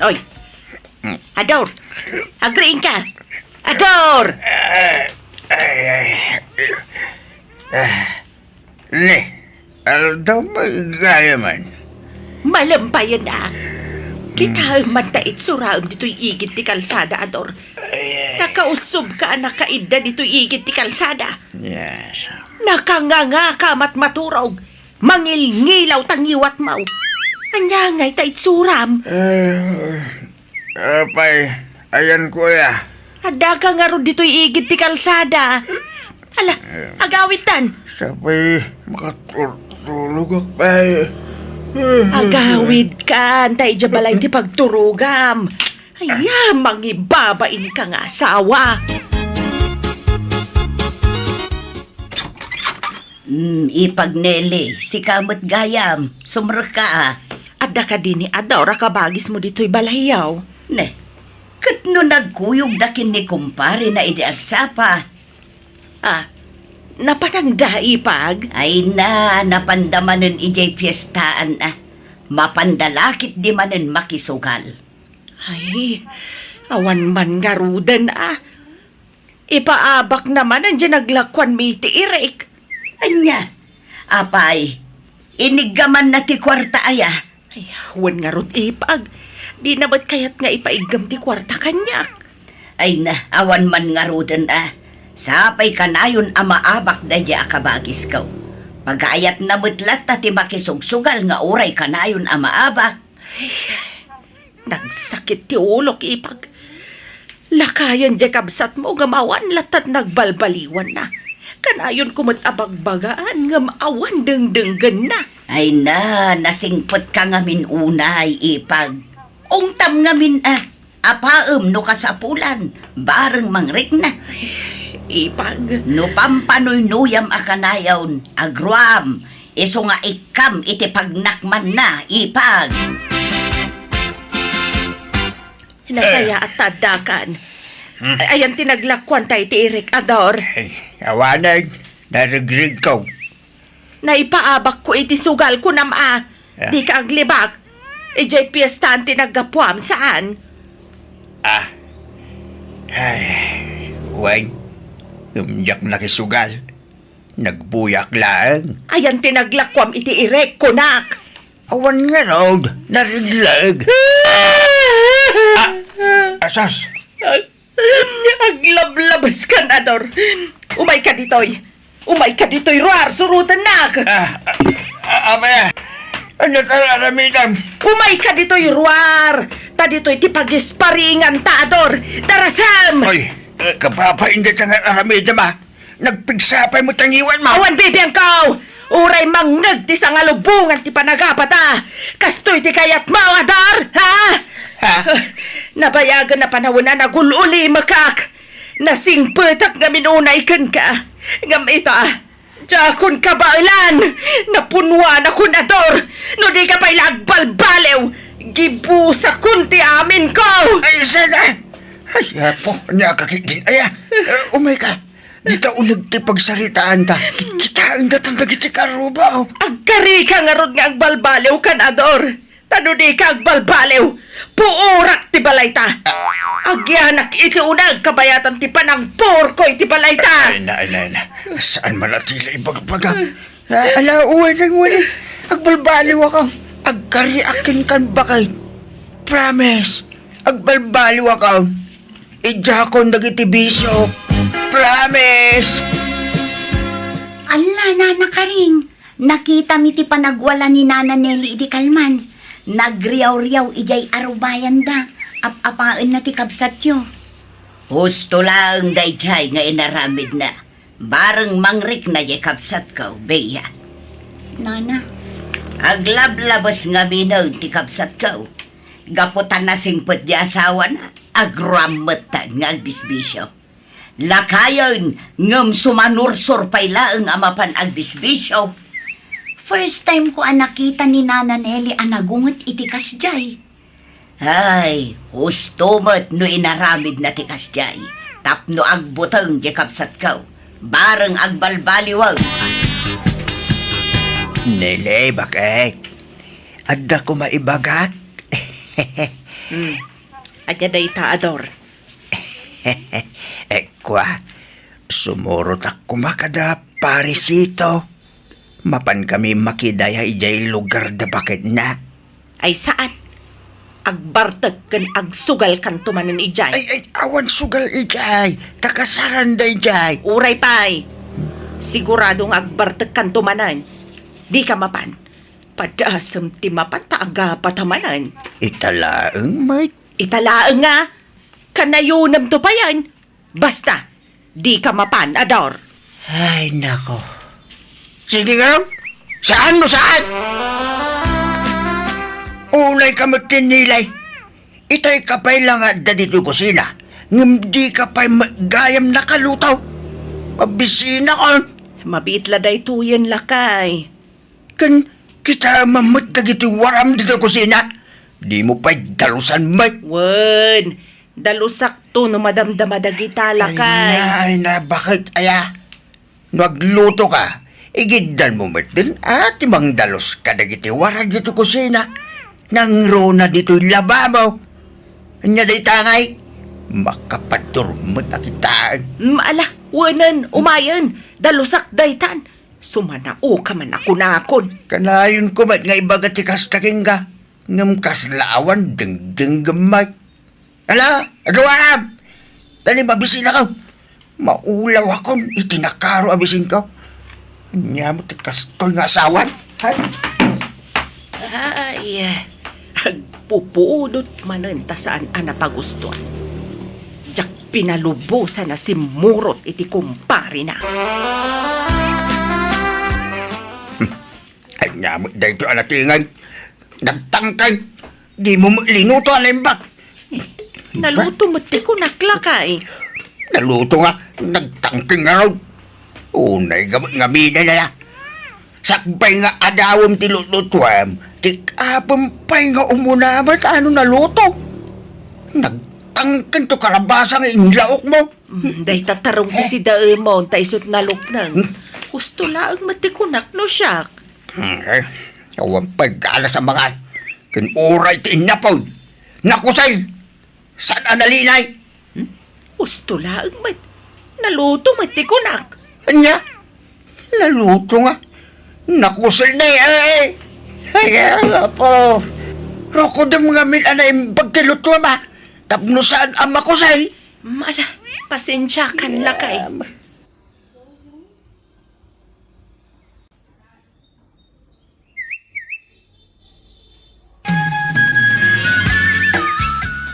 Oy, Ador, agreeing ka. Ador! Ne, aldaw magaya man. Malampayan na. Kita man tait suraon dito'y igit ti kalsada, Ador. Nakausob ka, nakaida dito'y igit ti kalsada. Yes. Nakanganga ka matmaturog. Mangilngilaw tangiwat mau. Anyangay tait suram. Apay, ayan kuya. Ada ka nga ron dito'y igit ti kalsada. Hala, agawitan. Sabay, makatulog akpay. Agawid ka, antay balay ti pagturugam. Ay, mangibabain ka nga asawa. Ipagnele, si kamot gayam, sumra ka. Adda ka din ni Adora kabagis mo dito'y balayaw. Ne, kat no nagkuyog dakin ni kumpare na idiagsapa. Napanangda ipag? Ay napandamanin ijay piyestaan na. Mapandalakit di manen makisugal. Ay, awan man nga rudan Ipaabak naman andyan naglakwan mi ti Irek. Anya, apay, inigaman na ti kwarta aya. Ay, awan nga rod ipag. Di na ba't kayat nga ipaigam ti kwarta kanyak? Ay awan man nga rudan Sapay kanayon amaabak da di akabagis kaw. Pagayat na mutlat ta ti makisugsugal nga uray kanayon amaabak. Nagsakit ti ulok ipag. Lakayan di kabsat mo gamawan latat nagbalbaliwan na. Kanayon kumot abagbagaan nga maawan dengdenggan na. Ay nasingpot ka ngamin unay ipag. Ungtam ngamin apaem no kasapulan, bareng mangrik na. Ipag. No pampanoy-nuyam akanayon, agruam, iso nga ikam iti pagnakman na, ipag. Nasaya at tadakan. Ayan tinaglakwan tayo ti Eric Ador. Ay, awanag, narigrig ko. Naipaabak ko iti sugal ko nama. Di ka aglibak. Ijay piyestaan tinagapuam saan? Ay, wag. Umyak nakisugal. Nagbuyak lang. Ayan tinaglakwam iti Eric kunak. Awan nga rod, nariglag. Asas. Aglablabas ka, Ador. Umay ka ditoy. Umay ka ditoy, Ruar, surutan nak. Amaya, ano talaramitan? Umay ka ditoy, Ruar. Ta ditoy tipagisparingan ta, Ador. Darasam! Hoy, kapapaindat ang aramitan ma. Nagpigsapay mo tangiwan ma. Awan, bibiyang kao! Uray mangag ti sangalubungan ti panagapata. Kastoy ti kayat mo, Ador, ha? Nabayagan na panahon na nagululi makak. Nasingpetak nga minunay kan ka. Ngam ita, jakon kabailan. Napunwa na kun, Ador. No di ka pa'y lagbalbalew. Gibusa kun ti amin ko. Ay, sana! Ay, po, nakakit Aya, umay ka. Dito unag ti pagsaritaan ta. Kitaan datang dagiti karubaw. Agkari ka nga rod nga agbalbalew kan, Ador. Tano di ka agbalbalew. Puurak ti balay ta. Agyanak iti unag kabayatan ti panang porkoy ti balay ta. Ay, na. Saan man atila ibagbaga? Ala, uwan. Agbalbaliw ako. Agkari akin kan bakay. Promise. Agbalbaliw ako. Ijakon dagiti bisyo. Promise. Ala, Nana Karing. Nakita mi ti panagwala ni Nana Nelly iti kalman. Nagriyaw-riyaw ijay arubayan da. Apapaan na ti kabsat yo. Husto lang dayjay nga inaramid na. Bareng mangrik na di kabsat ka, beya. Nana, Aglablabas nga minaw ti kabsat ka. Gaputan na singpot di asawa na. Agramatan nga agdisbisyo. Lakayon ngam sumanursor pay laeng amapan agdisbisyo. first time ko nakita ni Nana Nelly anagungot iti kasjay. Ay, hustomat no inaramid na ti kasjay. Tapno agbutang di kapsat ka. Bareng agbalbaliwaw. Nele, bakit? Adda ko maibagat. Anya day taador. Kwa, sumurot ako makada parisito. Mapan kami makidaya ijay lugar da bakit na. Ay saan? Agbartag kan agsugal kan tumanan ijay. Ay, awan sugal ijay. Takasaran da ijay. Uray pay. Siguradong agbartag kan tumanan. Di ka mapan. Padasam ti mapan taaga patamanan. Italaang may. Italaang nga. Kanayunam to pa yan. Basta, di ka mapan, Ador. Ay, nako. Sige nga. Saan mo saan? Ulay ka magtinilay. Itay ka pa'y lang at dito kusina. Ngam di ka pa'y gayam nakalutaw. Mabisina ka. Mabitla day tuyen lakay. Kan kita mamut na giti waram dito kusina. Di mo pa'y dalusan may. Wen, dalusak to no madamdama dagita lakay. Ay na, bakit aya? Nagluto ka. Igiddan mo din at imang dalos ka na giti waram dito kusina. Nang rona dito'y lababaw. Anya day tangay. Makapadurmot na kitaan. Maala, wanan, umayan, dalusak daytan. Sumanao ka man ako nakon. Kanayon ko mat nga ibagat ikas taking ka. Ngam kaslawan ding gamay. Ala, agawam! Dali mabisin ako. Maulaw akong itinakaro abisin ko. Nya mo kastoy nga asawan. Hay. Ay, agpupudot manan ta saan anapagustuhan. Jak pinalubusan na si Murot iti kumpari na. Ay nya mo dahito alatingan. Nagtangkay. Di mo linuto alimbak. Naluto mo ti ko naklakay. Naluto nga. Nagtangkay nga raw. Unay gamot nga mina na ya. Sakbay nga adawam ti lututwam. Tik-apam pa'y nga umunamat ano naluto. Nagtangkan to karabasang inlaok mo. Day tatarong ti si Daemon ta isot nalupnang. Gusto laang matikunak no siyak. Awan pagkala sa mga kinuray ti inapod. Nakusay. Saan analinay? Gusto laang naluto matikunak. Anya? Naluto nga. Nakusay na eh. Ay, po. Roko da mga milanay pagkiluto ma. Tapno saan ang makusay? Mala, pasensya kan lakay.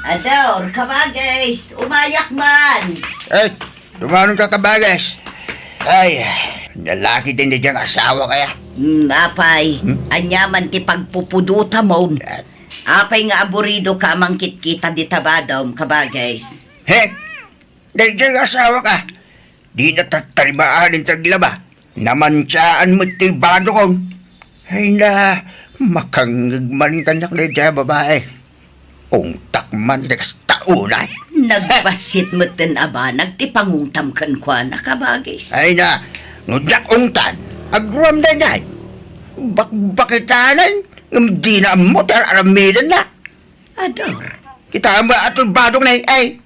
Ador, kabagis, umayak man. Eh, tumanon ka kabagas. Ay, lalaki din na diyang asawa kaya. Apay, anyaman ti pagpupuduta mo. Apay nga aburido ka mangkit kita di tabadom, kabagis. He, dahil diyang asawa ka. Di natatarimaan ang taglaba. Namansyaan mo ti bado kong. Ay na, makangagman ka na dyan babae. Kung takman ka sa taunay. Nagbasit mo tin aba, nagtipangungtam kan kwa na kabagis. Ay na, ngudyak ungtan. Agruam na na. Bakitanan. Hindi na mo taramidan na. Ador, Kita ba ato badong na ay.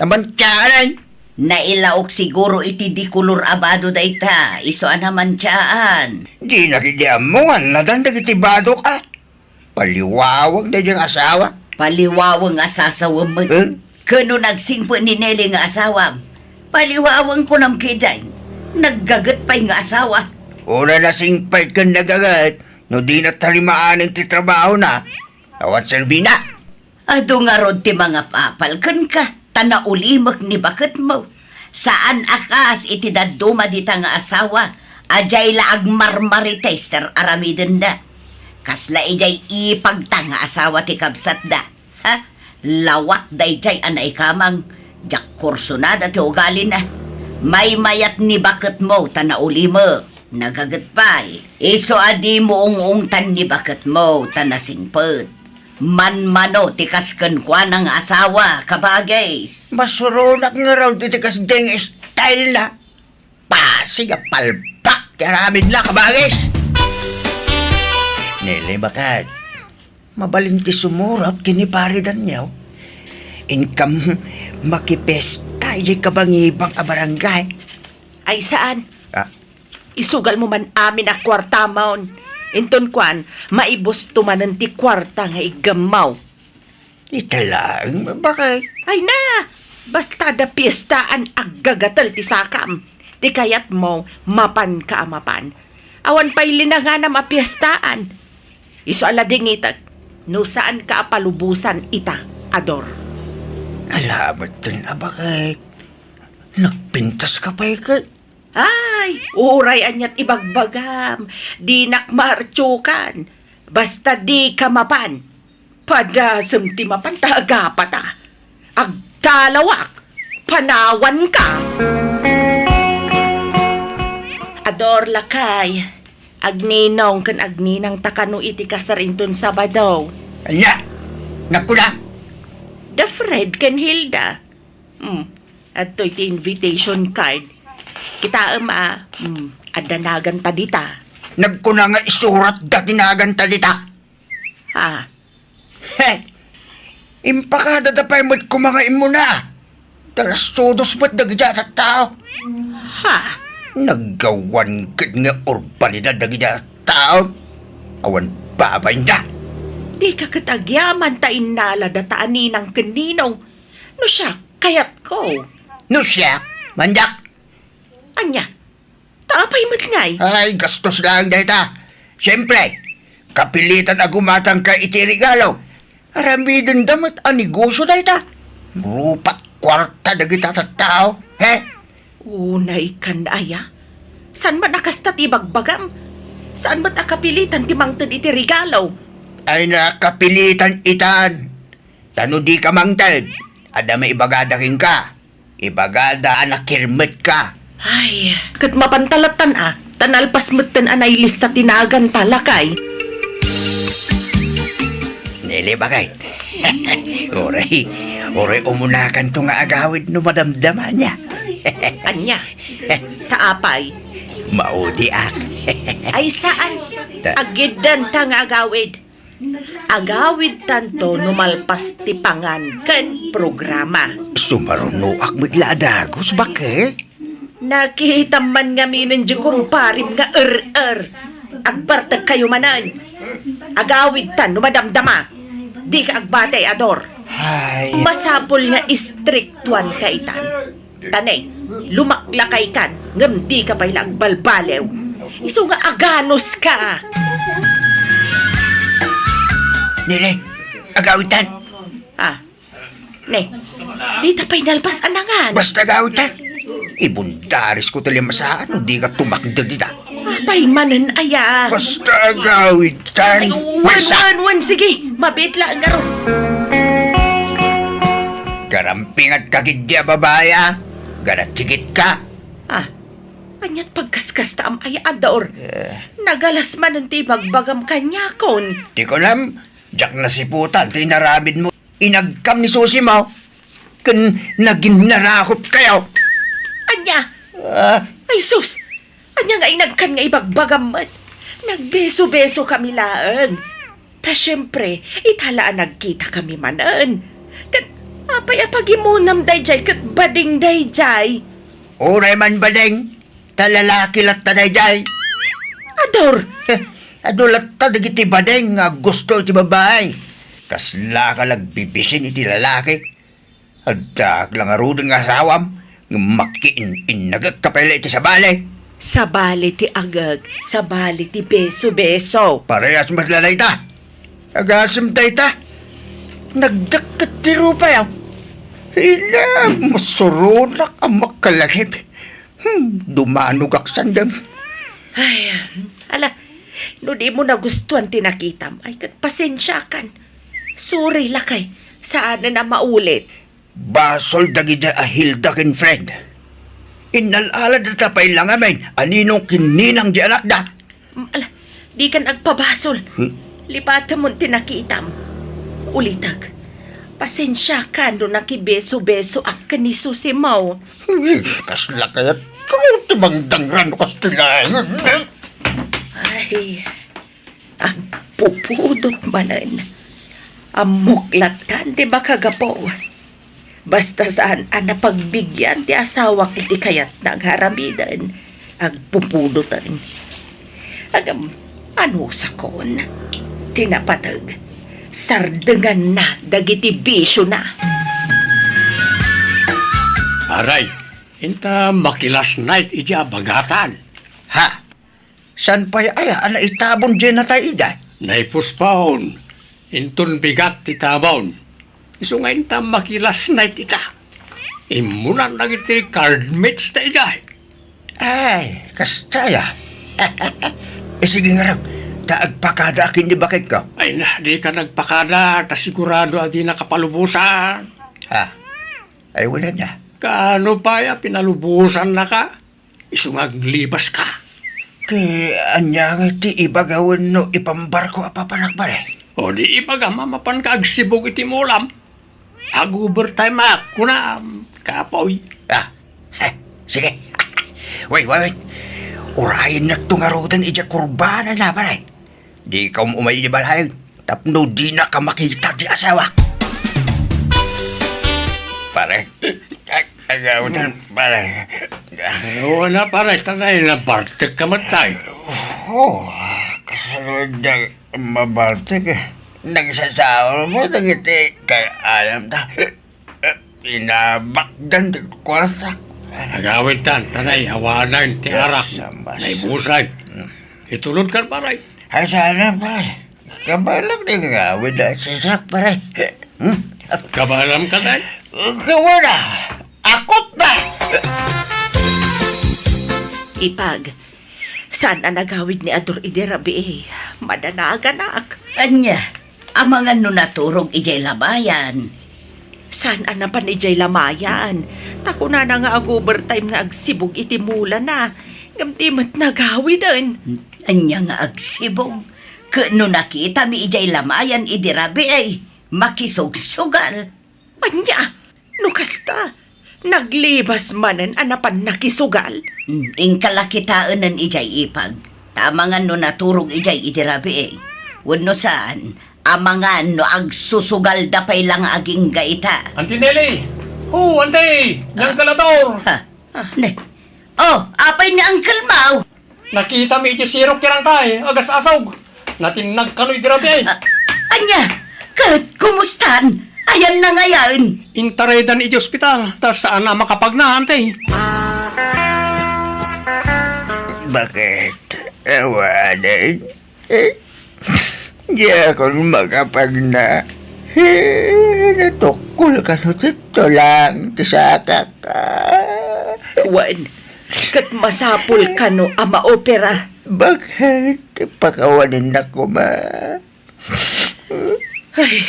Namansyaan. nailaok siguro iti di kulur abado dayta, iso naman tiyaan. Di nakidiam mo nga, nadandag iti bado ka. Paliwawag na diyang asawa. Paliwawang asasawam mo. Kano nagsingpo ni Nelly nga asawa. Paliwawang ko ng kiday. Naggagat pa'y nga asawa. Una na singpay ka nagagat, no di na talimaan ang titrabaho na. Awat Selvina. Ado nga rod ti mga papalkan ka. Tanaulimak ni bakit mo. Saan akas iti daduma dita nga asawa. Ajay laag marmari tester aramiden da. Kasla ijay ipagtanga asawa ti kabsat da. Ha? Lawat dayjay anay kamang. Jak kursunada ti ugali na. May mayat ni bakit mo tanauli mo. Nagagat pa'y. Iso adi mo ungungtan ni bakit mo tanasingpet. Man-mano tikaskan kwa ng asawa kabagays. Masurunak nga raw titikas ding style na. Pasig a palpak, karamid na kabagis. Nele bakat. mabalinti sumurap kiniparidan niyo. Income makipesta, ijay kabangibang a barangay. Ay saan? Ah, Isugal mo man amin a kwarta maon. Inton kwan, maibos tumanan ti kwarta nga igamaw. italang, bakit? Ay na! Basta da piyestaan aggagatal ti sakam. Ti kayat mo, mapan ka amapan. Awan pa'y linangan na mapiyestaan. Iso alading itag, no saan ka apalubusan ita, Ador. Alamat din, bakit? Nagpintas ka pa ikay. Ay, uray anyat ibagbagam. Di nakmartsukan. Basta di kamapan. Padasem ti mapan taagapata. Agtalawak. Panawan ka. Ador lakay. Agninong kan agninang takano iti kasarinton Sabado. Anya, nakula. The Fred ken Hilda. At to'y ti invitation card. Kita adanagan ta dita. Nagkuna nga isurat da tinagan talita. Ha? Heh, impakada da pa'y mo't kumanga imo na. Talas todos ba't dagidya at tao? Ha? Naggawan kit nga urbanidad dagidya at tao. Awan babay na. Di ka katagyaman ta inala dataan ng kaninong. No siya, kayat ko. No siya, mandak. Anya, taapay matngay. Ay, gastos lang dahil ta. Siyempre, kapilitan agumatang ka iti regalo. Aramidin damat ang negosyo dahil ta. Rupat kwarta dagita sa tao. He? Unay kan aya. San man nakastat ibagbagam? Saan ba't akapilitan timangtad iti regalo? Ay nakapilitan itan. Tano di ka mangtad. Ada may ibagadaking ka. Ibagada anak kirmet ka. Ay, kat mapantalatan tanalpas matan anay lista tinagan talakay. Nili bagay. Oray umunakan to nga agawid no madamdaman niya. Anya, taapay. Maudi ak. Ay saan? Agidan ta nga agawid. Agawid tanto numalpas ti pangan ken programa. Sumarunuak magladagos bakit? Nakita man nga minin di kumparim nga Agbartag kayo manan. Agawid tan numadamdama. Di ka agbate, Ador. Ay, Masapol nga istriktuan ka itan. Tanay, lumaklakay kan, ngam di ka pa'y agbalbalew. Iso nga aganos ka. Nili, agawitan. Ne, di ta pa'y nalpas anangan. Basta agawitan. Ibundaris ko talim sa ano, di ka tumakda dita. Apay manan aya. Basta agawitan. Wan, sige, mabitla nga ron. Garamping at kagidya babaya. Garatigit ka. Anyat pagkaskas ta am ay Ador. Nagalas man ang tibagbagam kanya kon. Di ko alam, jak na siputan, tinaramid mo. Inagkam ni susi mo. Kun naging narakot kayo. Anya, ay sus! Anya nga inagkan nga ibagbagam mat. Nagbeso-beso kami laang. Ta syempre, italaan nagkita kami manan. Kat apay-apagimunam dayjay kat bading dayjay. Uray man baling, talalaki lat ta dayjay. Ador! Adulat ta dagiti badeng nga gusto ti babae. Kasla ka lagbibisin iti lalaki. Adak lang arudon nga asawam. Makiin nagagkapela iti sa bale. Sa bali ti agag, sa bali ti beso-beso. Parehas mas lalay ta. Agasam tay ta. Nagdakat ti rupa yaw. Ila, masurunak ang makalagip. Dumanog aksandam. Ay, ala, no di mo nagustuhan tinakitam, ay kat pasensya kan. Sorry lakay, saan na maulit. Basol dagida a Hilda ken friend. Inalalad na tapay lang amin. Aninong kininang di anak da. Ala, di kan agpabasol. Hmm? Lipatan mo tinakitam. Ulitag, pasensya ka no nakibeso-beso ak kaniso si Mau. Kasla kayat kung timangdang rano kastilangan. Ay, ang pupudot manan. Amuklatan, di ba kagapo? Basta saan ang napagbigyan ti asawa iti kayat nagharamidan, agpupudutan. Agam, ano sakon? Tinapatag, sardengan na, dagiti bisyo na. Aray, inta makilas night ija bagatan. Ha? San pa'y aya ana itabon dyan na tayo ida? Naipuspaon, intun bigat ti tabaon. Iso nga inta makilas night ita. Imunan na iti cardmates ta ija. Ay, kastaya. Sige nga raw, taagpakada akin di bakit ko? Ay na, di ka nagpakada, ta sigurado di nakapalubusan. Ha? Ay, wala na. Kaano pa ya, pinalubusan na ka? Iso nga libas ka. Kaya anyang iti ibagawin no ipambarko apapanak ba rin? O di ipagama mapan ka agsibog iti mulam. Ag-overtime ako na, kapoy. Ah, sige. Wait. Urahin na tungarutan ija kurbana na ba rin? Di ka umayibalayan. Tapno di na ka makita di asawa. Pare. Agawin pare. Oo na pare, tanay na bartek ka matay. Oh, kasalod na mabartek eh. Nagsasawa mo, nangiti kay alam ta. Pinabakdan di kwarta. Agawin tan, tanay, hawanan, tiarak, Sambas. naibusay. Itulod ka pare. Ay sana pare. Kabalak na gawin na sisak pare. Kabalam ka na. Gawa na. Akot na. Ipag, saan ang nagawid ni Ador Iderabi? Madanaganak. Anya, ang mga nunaturog ijay labayan. Saan ang napanijay lamayan? Tako na nga ag-overtime nga agsibog iti mula na. Ngamdimat nagawidan. Anya nga agsibog. Kano nakita mi ijay lamayan idirabi ay makisugsugal. Anya, nukasta. Naglibas manan anapan nakisugal. Ing kalakitaan ng ijay ipag. Tama nga nunaturog ijay idirabi ay. Wano saan, amangan no agsusugal dapay lang aging gaita. Auntie Nelly! Oh, auntie! Yang kalator! Ha? Ne. Oh, apay ni Uncle Mau. Nakita mi iti sirok kirang tay, agas asog. Natinag kano'y dirabi. Anya, kumustan? Ayan na ngayon. Intaredan iti ospital, tas saan na makapagna, auntie? Bakit? Ewanin? Di ako makapagna. Natukol ka no dito lang. Tisaka ka. Wan, kat masapul ka no ama opera. Bakit? Pakawanin na ko ma. Ay,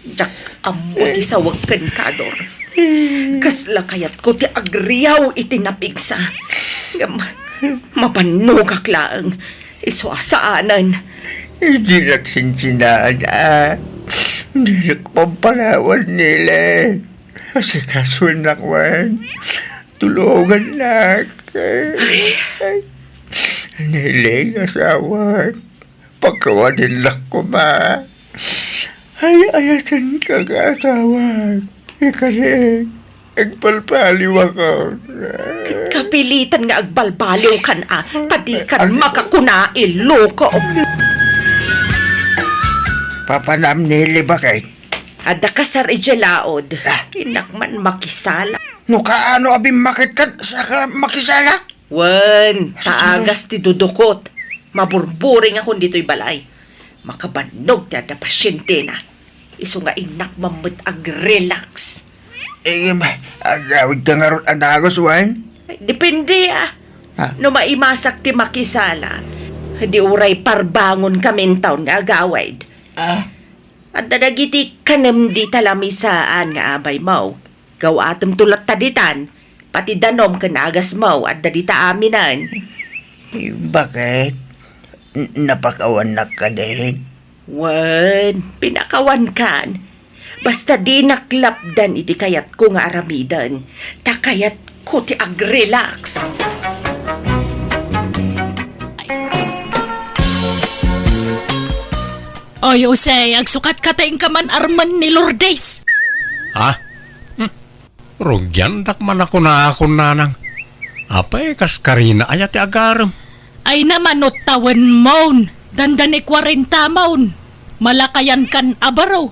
jak amo ti sawag kan kador. Kasla kayat ko ti agriyaw iti napigsa. Mapanugak lang. Iswasaanan. Hindi nagsinsinaan Hindi nagpampalawan nila. Kasi kaso nakwan. Tulungan na. Niling asawa. Pagkawanin lang ko ma. Ayasan ka asawa. Kasi agpalpaliw ako. Kapilitan nga agbalbaliw kan tadi kan makakunail loko. Papanam nili bakit? Ada kasar ijelaod. Inakman makisala. No kaano abim makitan sa makisala? Wan, taagas ti dudukot. Maburburing ako dito'y balay. Makabanog ti ada pasyente na. Iso nga inak mamut ag-relax. Agawid ka nga ron anagos, Wan? Ay, depende Ha? No maimasak ti makisala. Di uray parbangon kamin taon nga agawid. At dadagiti kanem di talamisaan nga abay mo. Gawatem tulat taditan. Pati danom kanagas mo at dadita aminan. Bakit? Napakawan na ka din? Wan, pinakawan kan. Basta di naklapdan iti kayat ko nga aramidan. Takayat ko ti ag-relax. Oy, Jose, agsukat ka tayong kaman arman ni Lourdes. Ha? Rugyan dak man ako nanang. Apay kas karina ayat ti agaram. Ay naman tawan maun. Dandan 40 maun. Malakayan kan abaraw.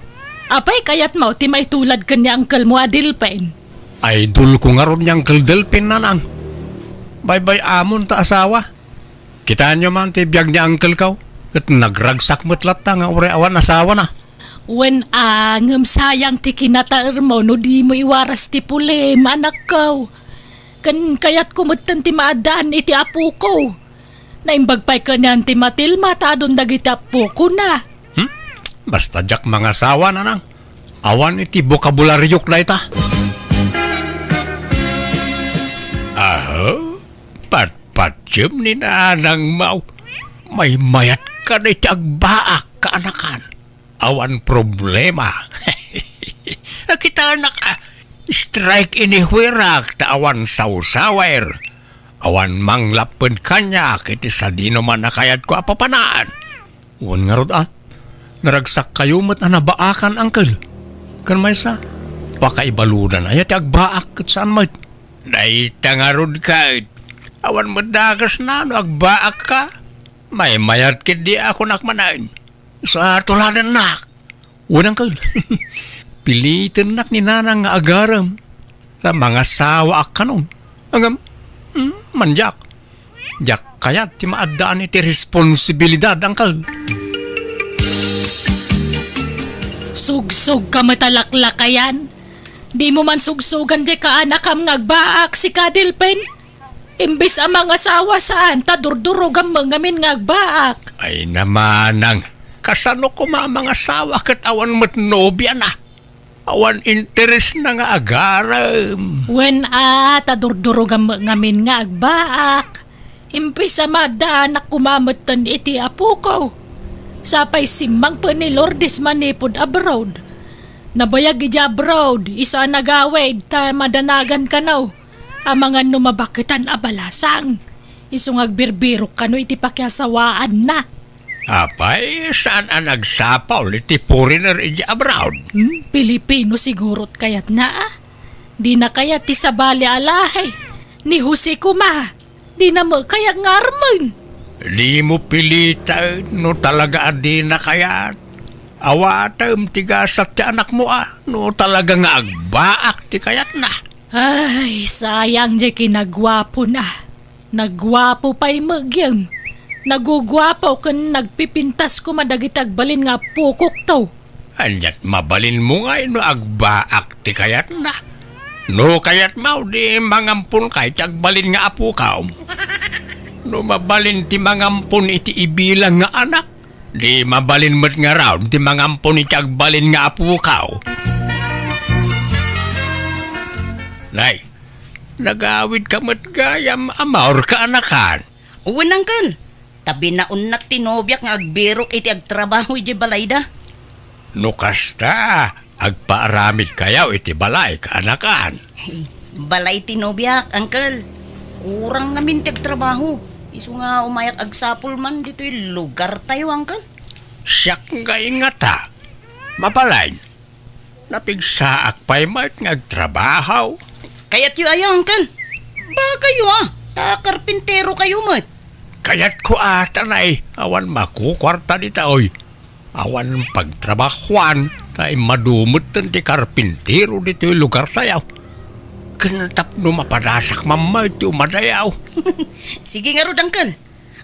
Apay kayat mo, ti may tulad ka ni Uncle mo Adilpen. Idol ko nga ron niyang kaldelpin nanang. Bye-bye amon ta asawa. Kitaan nyo man ti biyag ni uncle kaw. At nagragsak matlat nga ure awan asawa na. When angam sayang ti kinataer mo, no di mo iwaras ti puli, anak ko. Kan kayat kumutan ti maadaan iti apo ko. Naimbagpay ka niyan ti Matilma, tadon dagiti apo ko na. Basta jak mga asawa nanang. Awan iti bokabularyok na ita. Aho, patpatyem ni nanang mau. May mayat ka na iti agbaak ka anakan. Awan problema. Kita anak strike ini huirak ta awan sausawer. Awan manglapad kanya kiti sa di naman nakayat ko apapanaan. Uwan nga rod naragsak kayo mat anabaakan angkel. Kan may sa pakaibaludan ayat agbaak kat saan mat. Naita nga rod ka. Awan madagas na no agbaak ka. May mayat kit di ako nakmanain. Sa tuladan nak. Unang kal. Pilitin nak ni nanang nga agaram. Sa mga sawa ak kanon. Angam, manjak. Jak kayat ti maadaan iti responsibilidad angkal. Sugsug ka matalaklakayan. Di mo man sugsugan di ka anak am ngagbaak si Kadilpen. Imbis ang mga asawa saan, tadurdurog ang mga min ngagbaak. Ay namanang. Kasano ko mga asawa kat awan matnobya na. Awan interes na nga agaram. When tadurdurog ang mga min ngagbaak. Imbis ang madaan na kumamatan iti apo ko. Sapay simang pa ni Lourdes manipod abroad. Nabayag ija abroad, isa nagawid, ta madanagan ka now. Ang mga numabakitan abalasang. Isong agbirbirok ka no iti pakiasawaan na. Apay, saan ang nagsapaw iti foreigner iti abroad? Pilipino sigurot kayat na Di na kayat ti sabali alahay. Ni Jose Kuma. Di na mo kayat ngarman. Di mo pilita no talaga di na kayat. Awatam tigasat ti anak mo no talaga nga agbaak ti kayat na. Ay, sayang di kinagwapo na. Nagwapo pa'y magyam. Nagugwapo kan nagpipintas ko madagitagbalin nga pukok to. Anyat mabalin mo nga no agbaak ti kayat na. No kayat mau di mangampun kay tagbalin nga apo kaom. No mabalin ti mangampun iti ibilang nga anak. Di mabalin mo't nga raw ti mangampun iti agbalin nga apo kao. Nay, nagawid ka mo't gayam amaur ka anakan. Uwan, Uncle. Tabi na unak tinobyak nga agbirok iti agtrabaho iti balayda. No kasta, agpaaramid kayaw iti balay ka anakan. Balay tinobyak, Uncle. Kurang namin ti agtrabaho. Isu nga umayak agsapul man dito'y lugar tayo, Uncle. Siyak nga ingata. Mapalain. Napigsaak pa'y mat nga agtrabaho. Kaya't yu ayaw, Uncle. Ba kayo ta karpintero kayo mat. Kaya't ko tanay, awan makukwarta di taoy. Awan pagtrabahuan, tay madumot ti karpintero dito yung lugar sayaw. Kanatap no mapadasak mamay ti umadayaw. Sige nga rod, Uncle.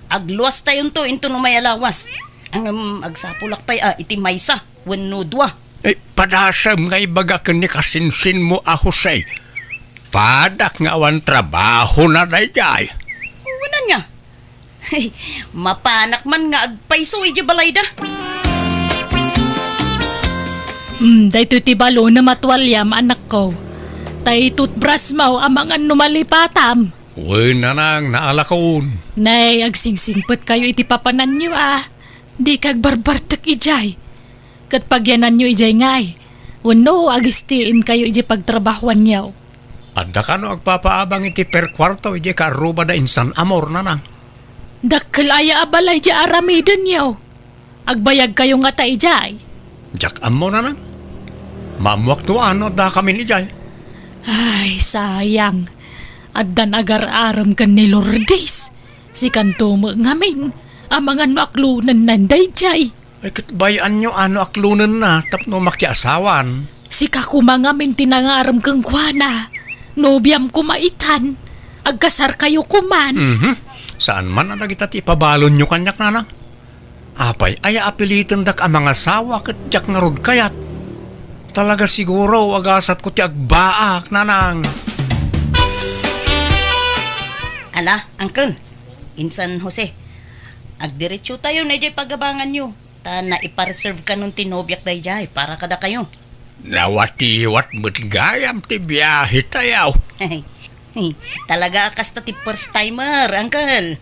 Agluwas tayon to into no may alawas. Ang agsapulak pa'y iti maysa, wenno dua. Padasam nga ibaga ka ni kasinsin mo Jose. Padak nga awan trabaho na dayay. Wala niya. Mapanak man nga agpaiso iti balayda. Dahito ti balo na matwalyam anak ko. Tay toothbrush mo ang mga numalipatam. Uy nanang naalakon. Nay, agsingsingpet kayo iti papanan nyo Di kag barbartak ijay. Kat pagyanan nyo ijay ngay. Wano agistiin kayo ijay pagtrabahuan nyo. Anda ka no agpapaabang iti per kwarto ijay karuba da insan amor nanang. Dakkel aya abalay di aramiden nyo. Agbayag kayo nga ta ijay. Jak amo na nang. Mamuak to ano da kami ni Jay. Ay, sayang. Addan agar-aram kan ni Lourdes. Si kantumo ngamin. Ang mga nuaklunan nanday jay. Ay katbayan nyo ano aklunan na tapno makiasawan. Si kakumangamin tinangaram kang kwana. Nobyam kumaitan. Agkasar kayo kuman. Saan man ang kita ti pabalon nyo kanyak na nang. Apay, ay apilitan dak ang mga sawa kat jak nga rod kayat. Talaga siguro agasat ko ti agbaak nanang. Ala, Uncle, Insan Jose, agdiretso tayo na jay pagabangan nyo. Ta na ipareserve ka nung tinobyak day jay para kada kayo. Nawati-wat mo't gayam ti biyahe tayaw. Talaga kasta ti first timer, Uncle.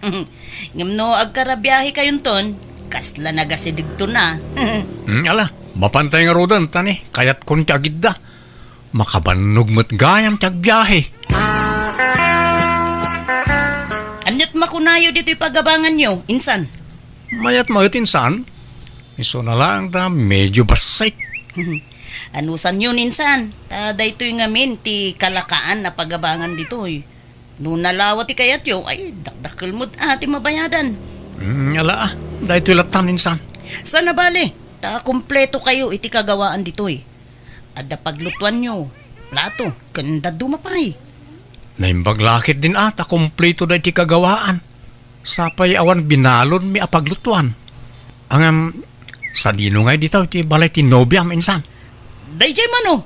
Ngamno agkarabiyahe kayon ton, kasla nagasidigto na. Ala, mapantay nga rodan tani, kayat kon ti agid da. Makabanog mo't gayam ti agbiyahe. Anyat makunayo dito pagabangan nyo, Insan. Mayat insan. Iso na lang ta, medyo basay. Anusan yun, Insan? Ta daytoy ngamin ti kalakaan na pagabangan ditoy. No nalawa ti kayat yo, ay dakdakkel mo't ti mabayadan. Ala, dahil ito'y latan insan. Sana bale, ta kompleto kayo iti kagawaan ditoy. Adda paglutuan nyo, plato, kanda dumapay. Naimbaglakit din ata, kompleto da iti kagawaan. Sapay awan binalon mi apaglutuan. Sa dino ngay dito, iti balay ti nobyam insan. Dayjay mano,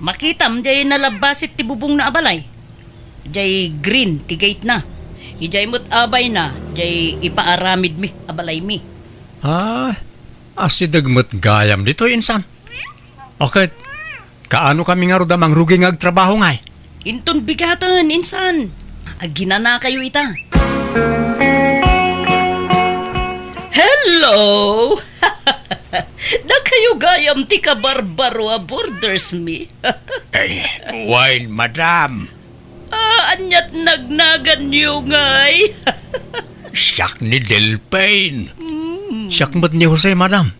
makitam jay nalabasit ti bubong na abalay. Jay green ti gate na. Ijay mo't abay na, jay ipaaramid mi, abalay mi. Asidag mo't gayam dito insan. Okay, kaano kami nga roda mangrugi nga agtrabaho ngay? Inton bigatan, Insan. Agina kayo ita. Hello! Na kayo gayam ti kabarbaro a borders mi. Ay, wine, madam. Anyat nagnagan niyo ngay. Siyak ni Delpain. Siyak mo't ni Jose, madam.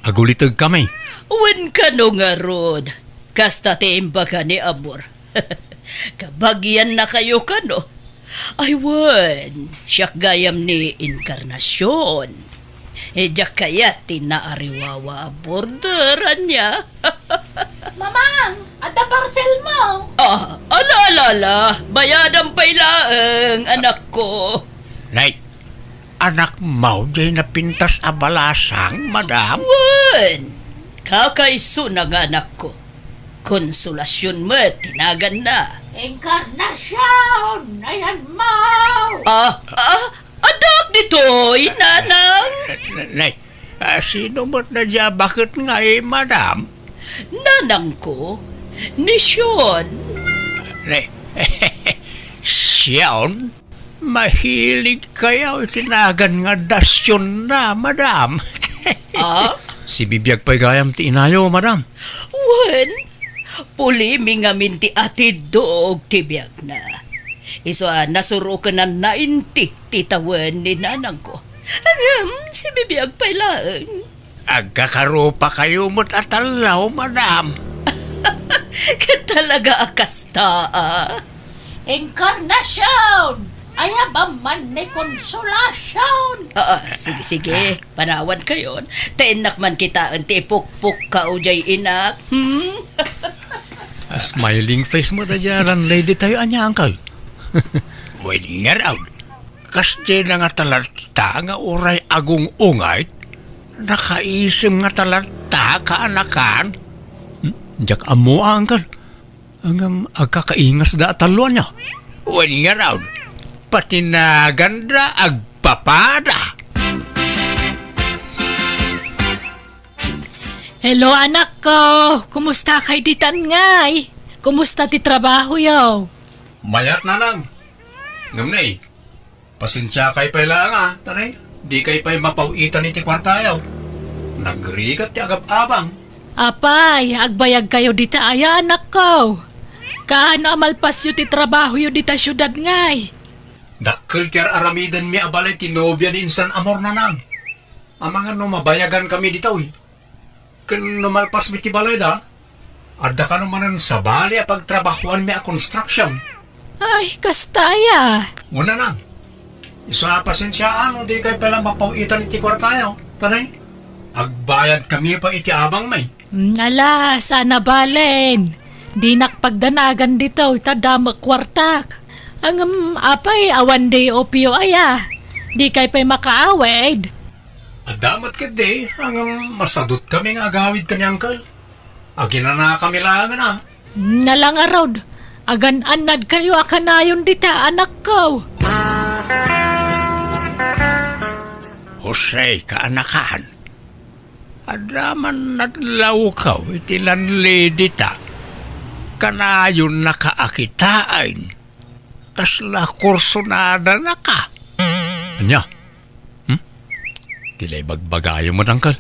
Agulitag kami. Wen ka no nga rod. Kasta ti imbaga ni Amor. Kabagyan na kayo ka no. Ay wen, siyak gayam ni Inkarnasyon. Diyak kaya tinaariwawa a borderan niya. Mamang, ada parcel mo. Ala, bayadan pa'y laeng, anak ko. Nay, anak mo jay napintas a balasang, madam. Wen, kakaiso na nga anak ko. Konsolasyon mo, tinagan na. Encarnasyon! Ayan mo! Adak dito'y, nanang. Nay, sino mo't na dya? Bakit nga madam? Nanang ko, ni Sean. Nay, Siyon, mahilig kayo itinagan nga dasyon na, madam. Si bibiyag pa'y gayam ti inayo, madam. Wen, puli mi nga minti atid doog tibiyag na. Iso nasuro ka na 90 titawan ni nanang ko. Si bibiyag pa'y laeng. Agkakaro pa kayo mo't atalaw, madam. Talaga akasta, Encarnasyon! Aya ba man ni konsolasyon? Sige, panawan kayon. Tainak man kita ang tipuk-puk ka o jay inak. Smiling face mo na dyan, lady tayo, anya, uncle. Well, nga raw. Kasi na nga talata nga oray agong ungay, nakaisim nga talata kaanakan. Diyak amo, uncle. Ang agkakaingas da taluan niya. Well, nga raw. Patinaganda agpapada. Hello anak ko! Kumusta kay ditan ngay? Kumusta ti trabaho yaw? Mayat na lang. Ngamnay, pasensya kay pa'y lang tanay. Di kay pa'y mapawitan iti kwartayaw. Nagrigat ti agap-abang. Apay, agbayag kayo dita aya anak ko. Kaano amalpas yu ti trabaho yu dita syudad ngay? Dakkel kaya aramidan mi abalay tinobya ni Insan Amor na nang. Amangan no mabayagan kami dito eh. Kung numalpas mi ti balay da, adda ka naman sa bali a pagtrabahuan mi a construction. Ay, kastaya. Una na. Isa pasensyaan, di kayo pala mapawitan iti kwartayo. Tanay, agbayad kami pa iti abang may. Ala, sana balen. Di nakpagdanagan dito, itadama kwartak. Ang apay, awan day opio aya. Di kayo pa'y makaawid. Adamat ka di, ang masadot kami nga agawid ka ni Uncle. Agina na kami lang na. Nalang arod. Agan-anad kayo akanayon dita, anak ko. Jose, kaanakan. Adaman nadlaw ka, itilan lady ta. Kanayon nakaakitain. Kasla kursonada na ka. Anya? Tila'y bagbagayo mo, Uncle.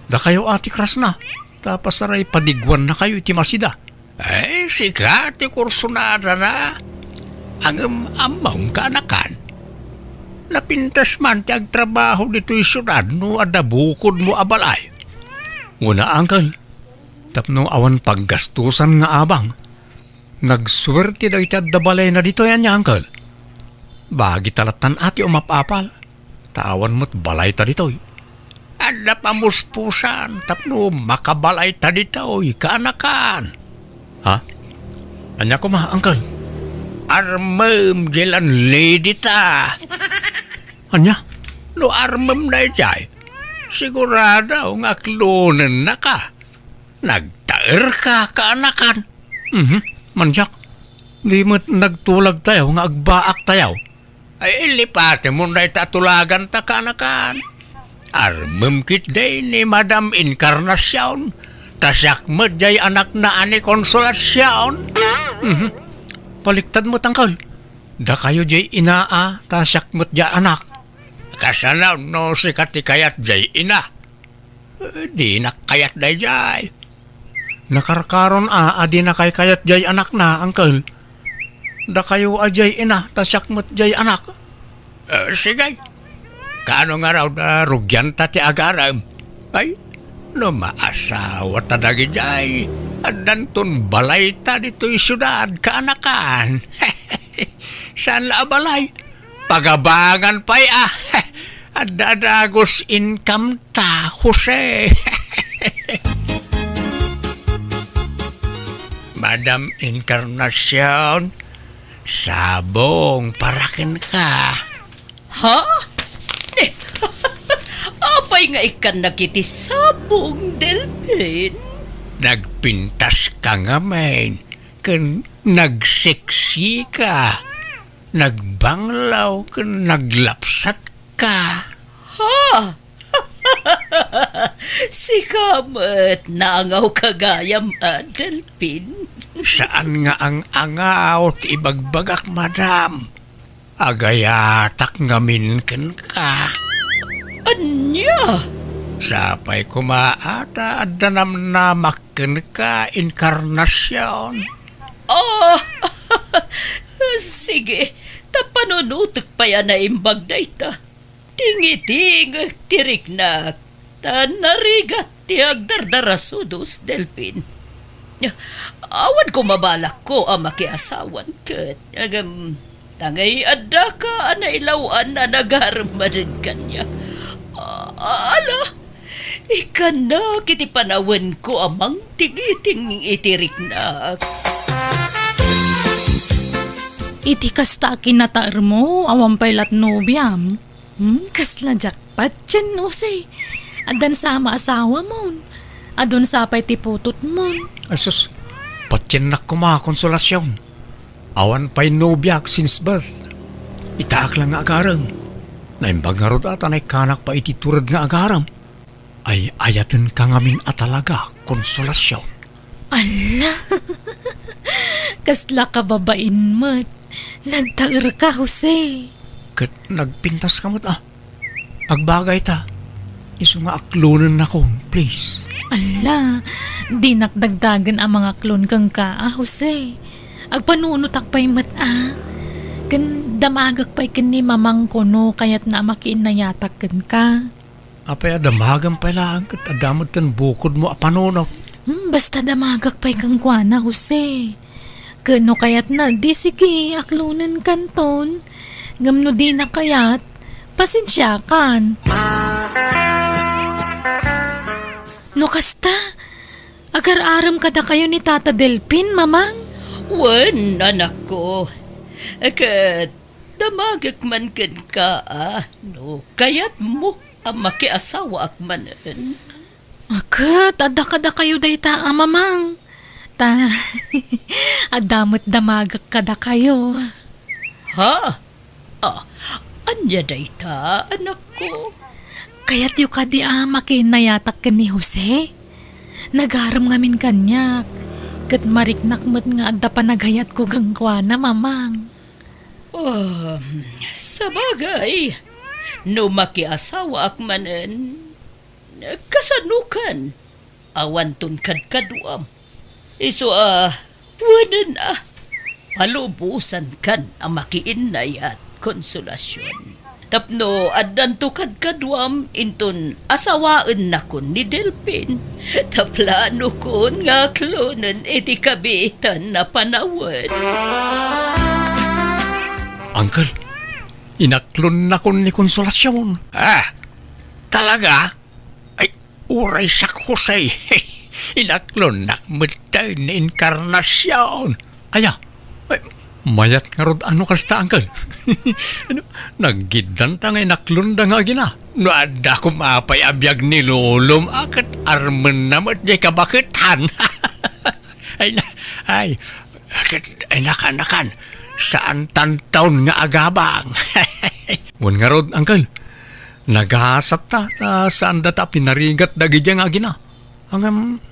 Da kayo ati kras na. Tapos aray padigwan na kayo iti masida. Ay, sika, ti kursonada na. Ang amang kaanakan. Napintas man ti agtrabaho dito isunad no adabukod mo abalay. Una, Uncle. Tapno awan paggastusan nga abang. Nagswerte daw iti adabalay na dito yan niya, Uncle. Bagi talatan ati umapapal. Tawan mo't balay ta dito. Ada pamuspusan. Tapno makabalay ta dito. Kaanakan. Ha? Anya ko ma, Uncle? Armem jelan lady ta. Anya? No armem na ijay. Sigurado nga klonen na ka. Nagtaer ka, kaanakan. Manjak. Di mo't nagtulag tayo nga agbaak tayo. Ay ilipate mo na itatulagan ta, kaanakan. Armem kit day ni Madam Encarnacion. Tasyak mo jay anak na ani Konsolasyon. Paliktad mo, Uncle. Da kayo jay inaa, tasyak mo't jay anak. Kasanaw no si katikayat jay ina. Di nakayat day jay. Nakarkaron di na kay kayat jay anak na, Uncle. Da kayo ajay ina, tasyak mo't jay anak. Sige. Kaano nga raw na rugyan ta ti agaram? Ay, no maasawa ta dagi jay. Adanton balay ta dito isyudad, kaanakan. Saan la balay? Pagabangan pa'y Adadagos income ta, Jose. Madam Encarnacion, sabong parakin ka. Ha? Apay nga ikan nakitisabong, Delphin. Nagpintas ka nga, men. Nagseksi ka. Nagbanglaw ka. Naglapsat ka. Ha? Si Kamat nangaw kagayam, Delphin. Saan nga ang angaw ti ibagbagak, madam? Agayatak ngamin ken ka. Anya? Sapay kumaata at danamnamakin ka, Encarnacion. Sige, tapanunutok pa yan na imbag na ita. Tingiting, tirik na, tanarigat ti agdardarasudos, Delphin. Awan ko mabalak ko ang makiasawan kat. Tangay adda ka na ilawan na nagarmanin kanya. Ala, ikan na kiti panawan ko amang tingiting itirik na. Iti kasta kinataar mo, awan paylat nobyam. Kasla jackpot dyan, Jose. Adan sama asawa mo. Adon sapay tiputot mo. Asus, patyan na kumakonsolasyon. Awan pa'y nobyak since birth. Itaak lang nga agaram. Naimbag nga rod atan ay kanak pa ititurad nga agaram. Ay ayaten ka ngamin at talaga konsolasyon. Ala, kasla ka babain mo. Nagtaer ka, Jose. Kat nagpintas ka mo't Agbagay ta. Iso nga aklonan na ko, please. Ala, di nakdagdagan ang mga klon kang ka, Jose. Agpanunutak pa'y Kan damagak pa'y kin ni mamang kono kayat na makiin na yatak kan ka. Apay adamagan pala ang kat adamot tan bukod mo apanunaw. Basta damagak pa'y kang kuana, Jose. Kano kayat na, di sige, aklunan kanton. Ngamno di na kayat, pasensya kan. No kasta, agar-aram kada kayo ni Tata Delpin, mamang. Wan, anak ko. Kat, damagak man kan ka, no, kayat mo ang makiasawa ak manan. Akat, ada kayo day ta, mamang. Adamot damagak kada kayo. Ha? Anya dayta, anak ko. Kaya't yung kadi makinayatak ka ni Jose. Nagaram ngamin kanyak. Kat mariknakmat nga adda pa nagayat ko gangkwana, mamang. Sa bagay, no makiasawa ak manan, kasanukan, awanton kadkaduam. Iso wanan palubusan kan ang makiinay at konsolasyon. Tapno addanto kadkaduam inton asawaan na kon ni Delpin. Taplano kon nga klonen iti kabitan na panawad. Uncle, inaklon na kon ni Konsolasyon. Talaga? Ay, uray sak Jose. Inaklon na matay na inkarnasyon. Aya, ay, mayat nga rod ano kasta, Uncle? Ano, naggidan ta nga inaklon da nga gina. No, ada ko mapay abiyag ni Lolom akat armen namat di kabakitan. ay, nakanakan. Saan tantaon nga agabang? Wan nga rod, Uncle. Naghasat ta saan data pinarigat dagi nga gina. Ang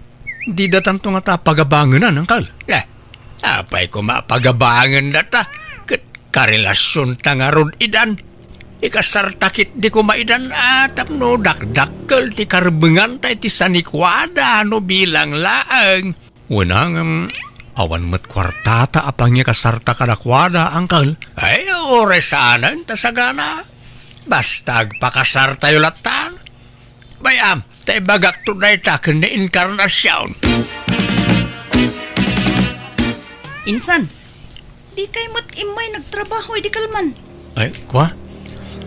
di datanto nga ta pagabanganan, Uncle. Apay ko mapagabangan data. Karelasyon ta nga rod idan. Ikasartakit di ko maidan tapno dakdakkel ti karbengan ta iti sanikwada no bilang laang. Wanang awan met kwartata apang niya kasarta kadakwada, Uncle. Ay, oresanan ta sagana. Basta agpakasarta yung latan. Bayam, tayo bagak tunay ta kani inkarnasyon. Insan, di kay mo't imay nagtrabaho, di kalman. Ay, kwa?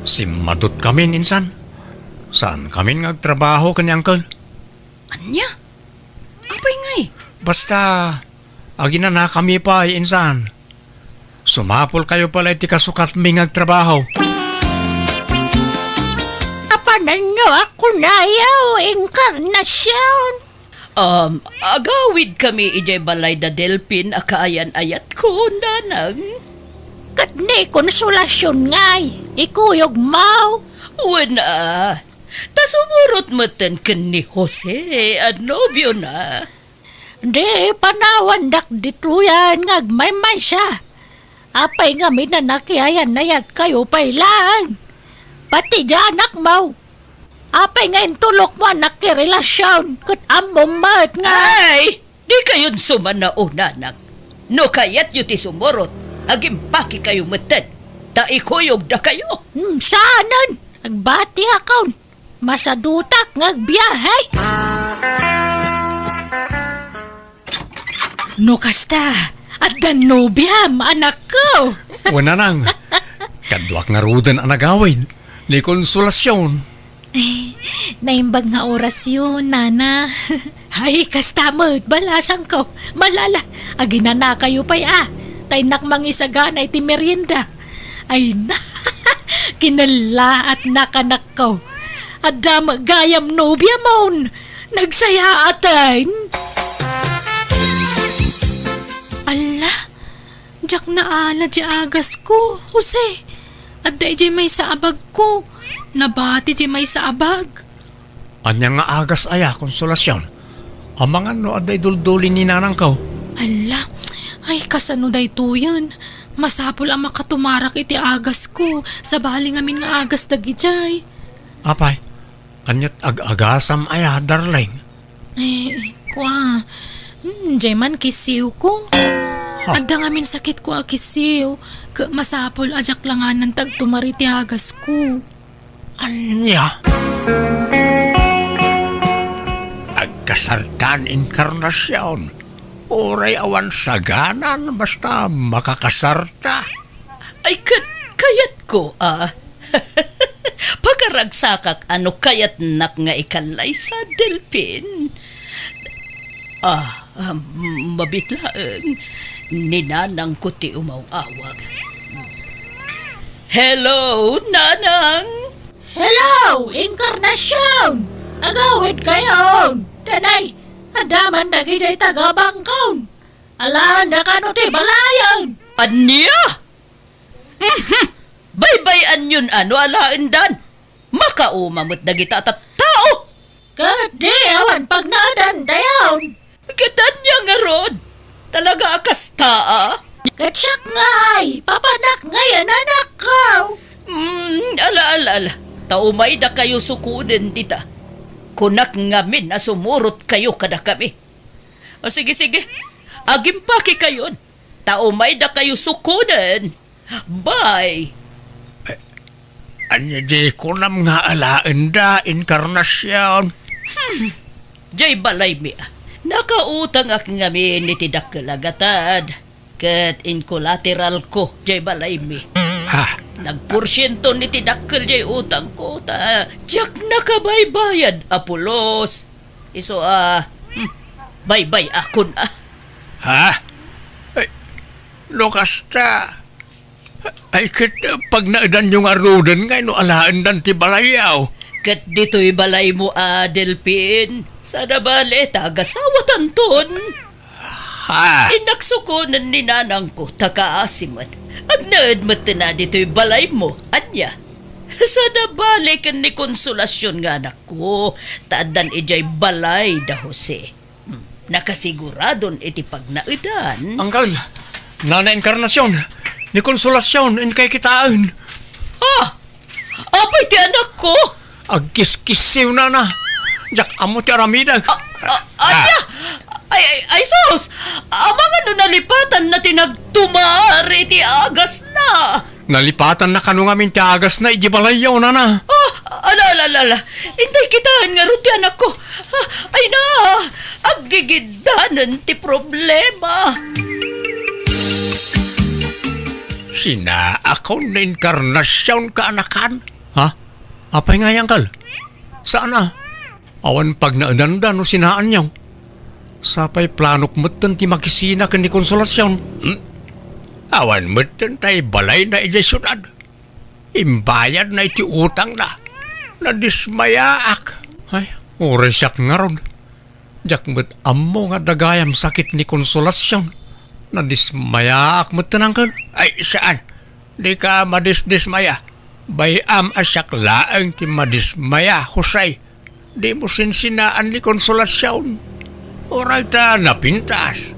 Si madot kami, insan. Saan kami nagtrabaho kani, Uncle? Anya? Apay ngay? Basta, agina na kami pa, insan. Sumapol kayo pala iti kasukat mi nagtrabaho. Apanan nyo ako na yaw, inkarnasyon. Agawid kami ijay balay da Delpin akaayan ayat ko, nanang. Kat ni konsolasyon ngay, ikuyog mau. Wana, tasumurot matan ken ni Jose at nobyo na. Di panawan dak dituyan ngagmay-may siya. Apay nga minanakiayan na yat kayo pay lang. Pati di anak mau. Apay nga intulok mo nakirelasyon kat amumat nga. Ay, di kayon sumanao, nanak. No kayat yu ti sumurot, agimpaki kayo matan. Taikuyog da kayo. Saanan? Nagbati akaw. Masadutak ngagbiyahay. No kasta, at dan nobyam, anak ko. Wana nang, kadwak nga rudan ang nagawid ni Konsolasyon. Naimbag nga oras yun, nana. Ay, kastamot, balasang ko. Malala, agina na kayo pa'y Tay nakmang isagana iti merienda. Ay na, kinala at nakanak ko. Adam gayam nobya mon, nagsaya atin. Ala, jak na ala di agas ko, Jose. At di may sa abag ko. Nabati di may sa abag. Anya nga agas aya, Konsolasyon. Amang ano aday duldulin ni nanang ko. Ala, ay kasano day to yun. Masapol ang makatumarak iti agas ko. Sa baling amin nga agas dagijay. Apay, anyat ag-agasam aya, darling. Kwa, jay man kisiw ko. Adda ngamin sakit ko akisiw. Masapol ajak langanan tagtumari ti agas ko. Anya? kasartan inkarnasyon. Oray awan saganan basta makakasarta. Ay, kayat ko, Pagkaragsakak ano kayat nak nga ikalay sa Delpin. Mabitlaan. Ninanang ko ti umawawag. Hello, Nanang! Hello, Inkarnasyon! Agawid kayo! Tanay, adaman na gijay taga-bangkaw! Alaan na kano ti balayan! Anya? Baybayan yun alaan dan. Makaumamot na kita at tao. Kadi awan pag naadan dayon! Katanya nga rod. Talaga akas taa. Katsak ngay! Papanak ngayon anak ko! Ala. Taumay da kayo sukunin dita. Kunak ngamin na sumurot kayo kada kami. O sige. Agimpaki kayon. Taumay da kayo sukunin. Bye. Anya di ko nam nga alaan da inkarnasyon. Jay balay mi. Nakautang ak ngamin ni tidak kalagatad. Kat in collateral ko, jay balay mi. Ha? Nagporsyento ni tidakkel jay utang ko ta. Diyak nakabaybayad, Apolos. Iso baybay akon Ha? Ay, lokasta. Ay, pag naadan yung arudan nga, no alaan dan ti balayaw. Kat dito'y balay mo, Delpin. Sana bale, tagasawatan ton. Ha? Inaksukunan ni nanang ko, takaasimat. Agnaadmat na dito'y balay mo, anya. Sana balikan ni konsolasyon nga anak ko, taadan ijay balay da Jose. Nakasiguradon iti pagnaidan. Angkal, nana inkarnasyon, ni konsolasyon, in kay kitaan. Apay ti anak ko! Agkis-kisiw na. Jak amo ti aramidag. Anya! Ay sus! Amang ano nalipatan na tinagtumari ti agas na! Nalipatan na kanu ngamin ti agas na ijibalayaw na. Ala. Intay kitaan nga rin ti anak ko. Ay na! Aggigidanan ti problema. Sina ako na inkarnasyon ka anakan. Ha? Apay nga yankal? Saan na? Awan pag naananda no sinaan niyaw. Sapay planok matan ti makisina kan ni konsolasyon. Awan matan tay balay na ijay syudad. Imbayad na iti utang na. Nadismayaak. Ay, oresyak nga ron. Jak met ammo nga dagayam sakit ni konsolasyon. Nadismayaak matan angkal. Ay, saan? Di ka madismaya. Bayam asyak laang ti madismaya, Husay. Di mo sinsinaan ni konsolasyon. Oray ta napintas.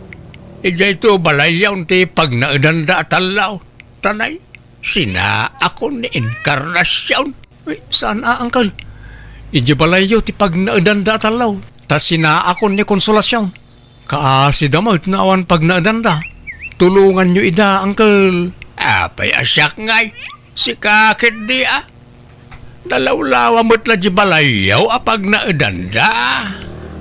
Ijay to balayaw ti pag naadanda talaw. Tanay, sina ako ni inkarnasyon. Uy, saan angkal? Ijay balayaw ti pag naadanda talaw. Ta sina ako ni konsolasyon. Kaasi damot na awan pag naadanda. Tulungan nyo ida, angkal. Apay asyak ngay. Si kakit di Dalawlawa mo't la di balayaw apag naadanda.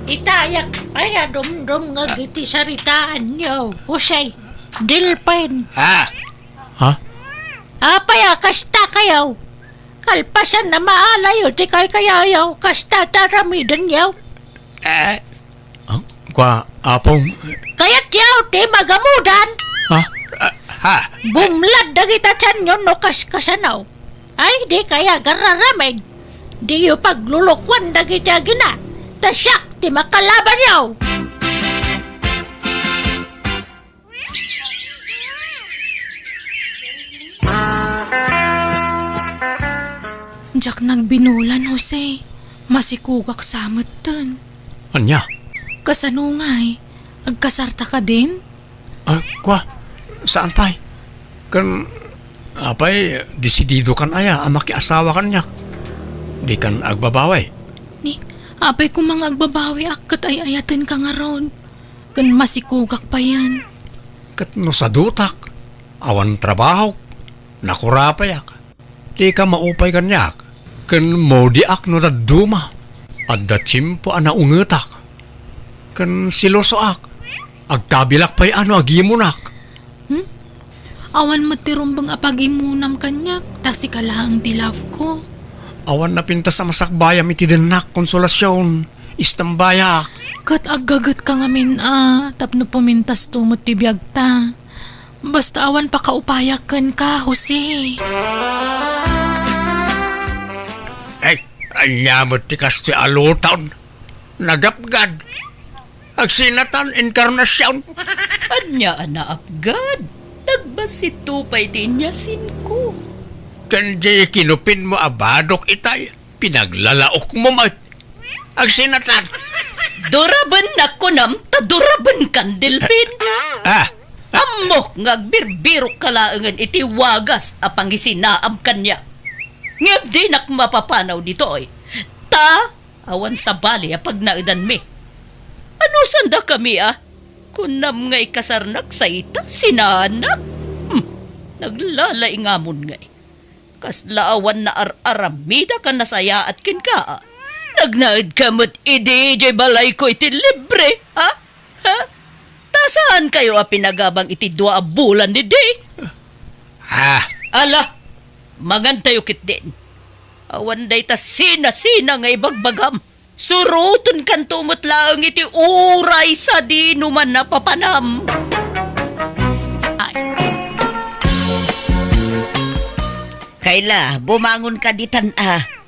Itayak paya dum-dum nga giti saritaan niyo. Husay, Delpin. Ha? Apaya kasta kayaw. Kalpasan na maalayo ti kay kayayaw. Kasta taramidan yaw. Kwa apong... Kayat yaw ti magamudan. Ha? Bumlad dagita tiyan yun no kaskasanaw. Ay di kaya gararamig. Di yu paglulukwan dagita gina. Tasyak ti makalaban yaw. Jak nagbinulan, Jose. Masikugak samot tan. Anya? Kasanungay, agkasarta ka din? Kwa? Saan pa'y? Kan... Apay, desidido kan aya, makiasawa kan niya. Di kan agbabaway. Ni, apay kung mga agbabawi akat ay ayatin ka nga ron. Kan masikugak pa yan. Kat no sa dutak, awan trabaho, nakurapayak. Di ka maupay kan niya. Kan mo diak no na duma. At da chimpo ana ungetak. Kan siloso ak. Agkabilak pa'y ano agimunak. Awan matirumbang apagimunam kanyak, tasi kalahang ti love ko. Awan na pintas sa masakbayam iti denak konsolasyon. Istambayak. Kat agagat ka ngamin tapno pumintas tumot ti biyag ta. Basta awan pa kaupayakan ka, Jose. Ay, anyamot ti kastoy alutan. Nagapgad. Agsinatan inkarnasyon. Anya ana apgad. Nagbasitupay din niya sinko. Kanjay kinupin mo abadok itay. Pinaglalaok mo mat. Agsinatan. Duraban na ko nam, taduraban kan Delpin. Amok ngagbirbiro kalaangan iti wagas apang isinaam kanya. Ngam di nak mapapanaw dito ay. Ta, awan sa bali apag naidan mi. Ano sanda kami Kunam ngay kasarnak sa ita, sinanak. Naglalay ngamon ngay. Kaslaawan na aramida ka nasaya at kin ka. Nagnaid ka mo't iti balay ko iti libre, ha? Tasaan kayo pinagabang iti 2 bulan ni day? Ala, magantayo kit din. Awan day ta sina-sina nga ibagbagam. Surutun kan tumot laang iti uray sa di numan na papanam. Kaila, bumangon ka ditan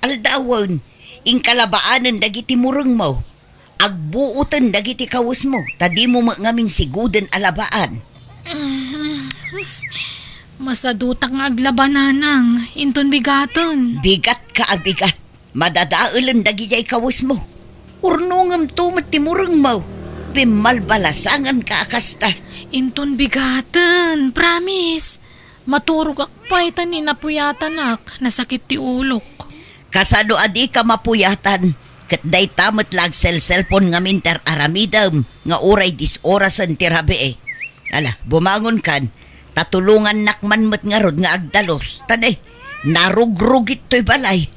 aldawon. Inkalabaanan dagiti mureng mo. Agbuutan dagiti kawus mo. Tadi mo ngamin siguden alabaan. Masadutang aglabananang, inton bigaton. Bigat ka abigat. Madadaulan dagiti kawus mo. Urnungam tumot ti mureng mo. Bimalbalasangan ka akasta. Inton bigaton, promise. Maturog akpay tanin napuyatan ak, nasakit ti ulok. Kasano adi ka mapuyatan. Kat day tamot lag cellphone nga minter aramidam. Nga uray 10 orasan ti rabi Ala, bumangon kan. Tatulungan nakman mo't nga rod nga agdalos. Tanay, narugrugit to'y balay.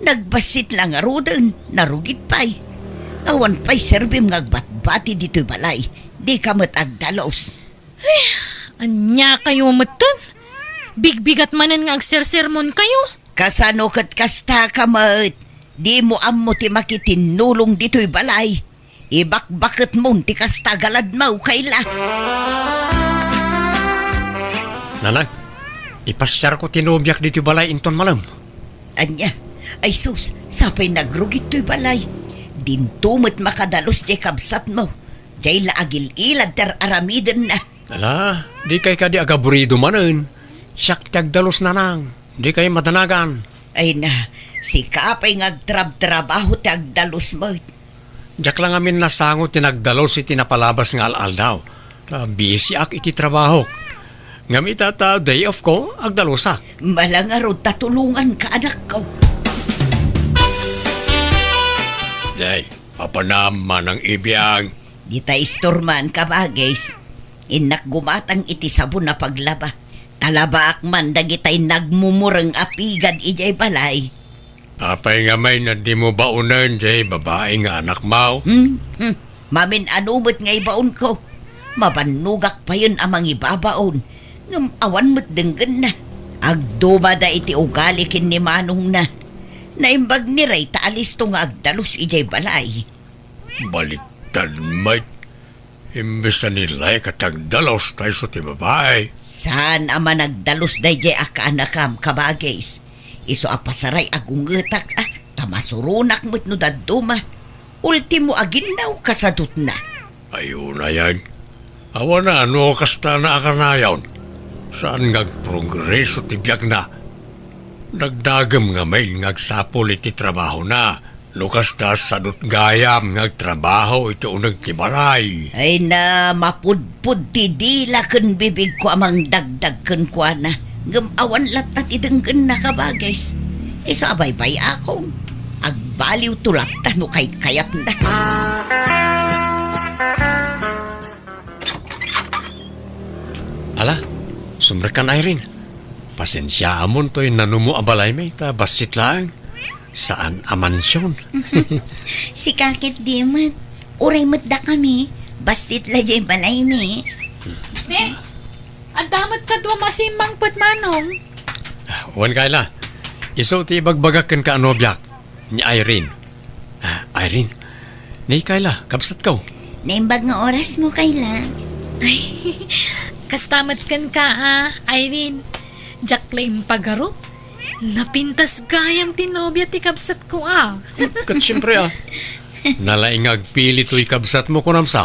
Nagbasit lang nga rodan, narugit pa'y. Awan pa'y serbim nga agbatbati dito'y balay. Di ka mo't agdalos. Anya kayo matan? Bigbigat manan nga agsersermon kayo? Kasano kat kasta ka mo't. Di mo ammo ti makitinulong dito'y balay. Ibakbakit mo ti kasta galad mo kaila. Nanang, ipasyar ko tinubyak dito'y balay inton malam. Anya, ay sus, sapay nagrugit to'y balay. Dintumot makadalos di kabsat mo. Diyay laagil ilad ter aramiden na. Ala, di kay ka di agaburido manen. Siyak tagdalos nanang, di kay madanagan. Ay na, si kapay ngagtrab-trabaho ti agdalos mo. Diyak lang amin nasangot tinagdalos iti napalabas nga al daw. Busy ak iti trabaho. Ngam itata day off ko, agdalosak. Malangaro tatulungan ka anak ko. Day, papanaman ang ibiyang. Di ta istorman ka ba, guys? Inak gumatang iti sabon na paglaba. Talabaak man dagitay nagmumurang apigad ijay balay. Apay nga may na di mo baunan, jay babae nga anak mo. Mamin anumot nga ibaon ko. Mabanugak pa yun amang ibabaon. Ngam awan mo't denggan na. Agdumada iti ugali kin ni Manong na. Naimbag ni Ray taalis to nga agdalos ijay balay. Baliktad, mate. Imbes na nilay katagdalos tayo sa ti babae. Saan ama nagdalos day jay akaanakam kabagays. Iso apasaray agungetak tamasurunak mo't no daduma. Ultimo aginaw kasadut na. Ayun na yan. Awa na ano kasta na akanayaw. Saan ngagprogreso tibyak na. Nagdagam nga may ngagsapol iti trabaho na. Lukas ta sadot gayam ngagtrabaho iti unag tibalay. Ay na mapudpud ti dila ken bibig ko amang dagdag ken kwa na. Ngamawan latat idenggen na kabagays. Iso abay-bay ako. Agbaliw tulat no kay kayat na. Ala, sumrekan Irene. Pasensya amon to'y nanumu abalay may ta basit lang. Saan amansyon? Si kakit di man. Uray da kami. Bastit la jay balay mi. Ne, ang damat ka doon masimang put manong. Wan Kayla, iso ti bagbagakan ka anobyak ni Irene. Irene, ni Kayla, kabsat ka. Naimbag nga oras mo, Kayla. Ay, kastamat kan ka Irene. Jack Lame pagaro. Napintas gayam tinobya ti kabsat ko Kat siyempre nalaingag pili to'y kabsat mo kunamsa.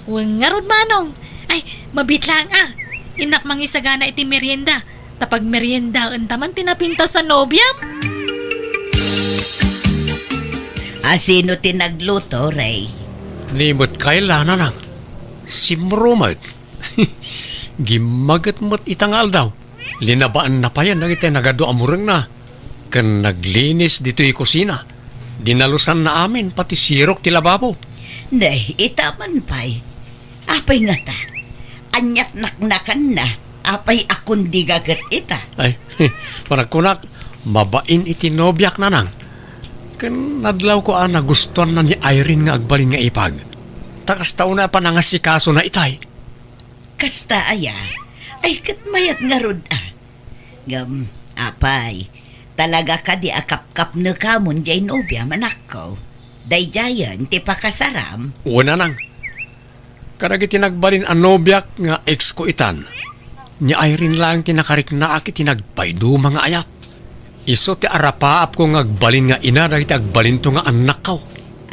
Huwag nga rod manong. Ay, mabitlang Inak mangisagana iti merienda. Tapag merienda, taman tinapinta sa nobyam. Sino tinagluto, Ray? Nimot Kayla na nang. Simrumat. Gimagat mo't itangal daw. Linabaan na pa yan nang iti nagado amurang na. Kan naglinis dito'y kusina. Dinalusan na amin pati sirok ti lababo. Day, itaman pa'y. Apay nga ta. Anyak naknakan na. Apay akong digagat ita. Ay, panagkunak, mabain iti nobyak na nang. Kan nadlaw ko nagustuhan na ni Irene nga agbalin nga ipag. Takas tao na pa nangasikaso na itay. Kasta aya. Ay katmayat nga rod apay. Talaga ka di akap-kap na kamon jay nobya manakaw. Day jayan ti pakasaram. Una nang. Karag itinagbalin ang nobyak nga ex ko itan. Ni Irene lang tinakarik na aki tinagpaydo mga ayat. Iso ti arapaap ko nga agbalin nga ina dahil ti agbalin to nga anak ko.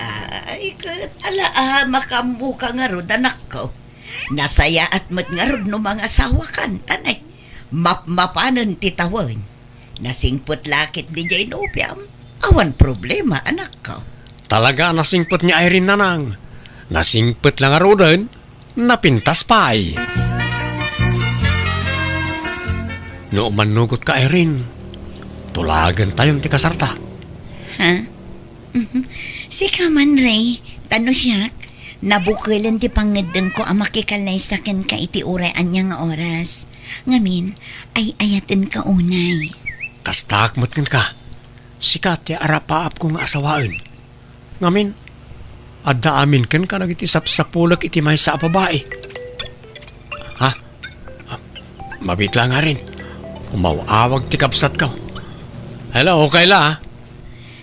Ay kat ala makamuka nga rod anak ko. Nasaya at mat nga rod no mga asawa kan tanay. Mapmapanan ti tawan. Nasingput lakit di jay nobyam. Awan problema anak ko. Talaga nasingpot ni Irene na nang. Nasingpot lang arodan, napintas pa ay. No manugot ka Irene, tulagan tayong ti kasarta. Ha? Si Kaman Ray, tano siya, nabukilan ti pangadang ko ang makikalay sa ken ka iti uraan niya nga oras. Ngamin, ay ayatin ka unay. Kastakmot ka. Sikat ti arapaap ko nga asawain. Ngamin, adda amin kan ka nagitisap sa pulak iti may sa babae. Ha? Mabitla nga rin. Umawawag ti kapsat ka. Hello, okay la.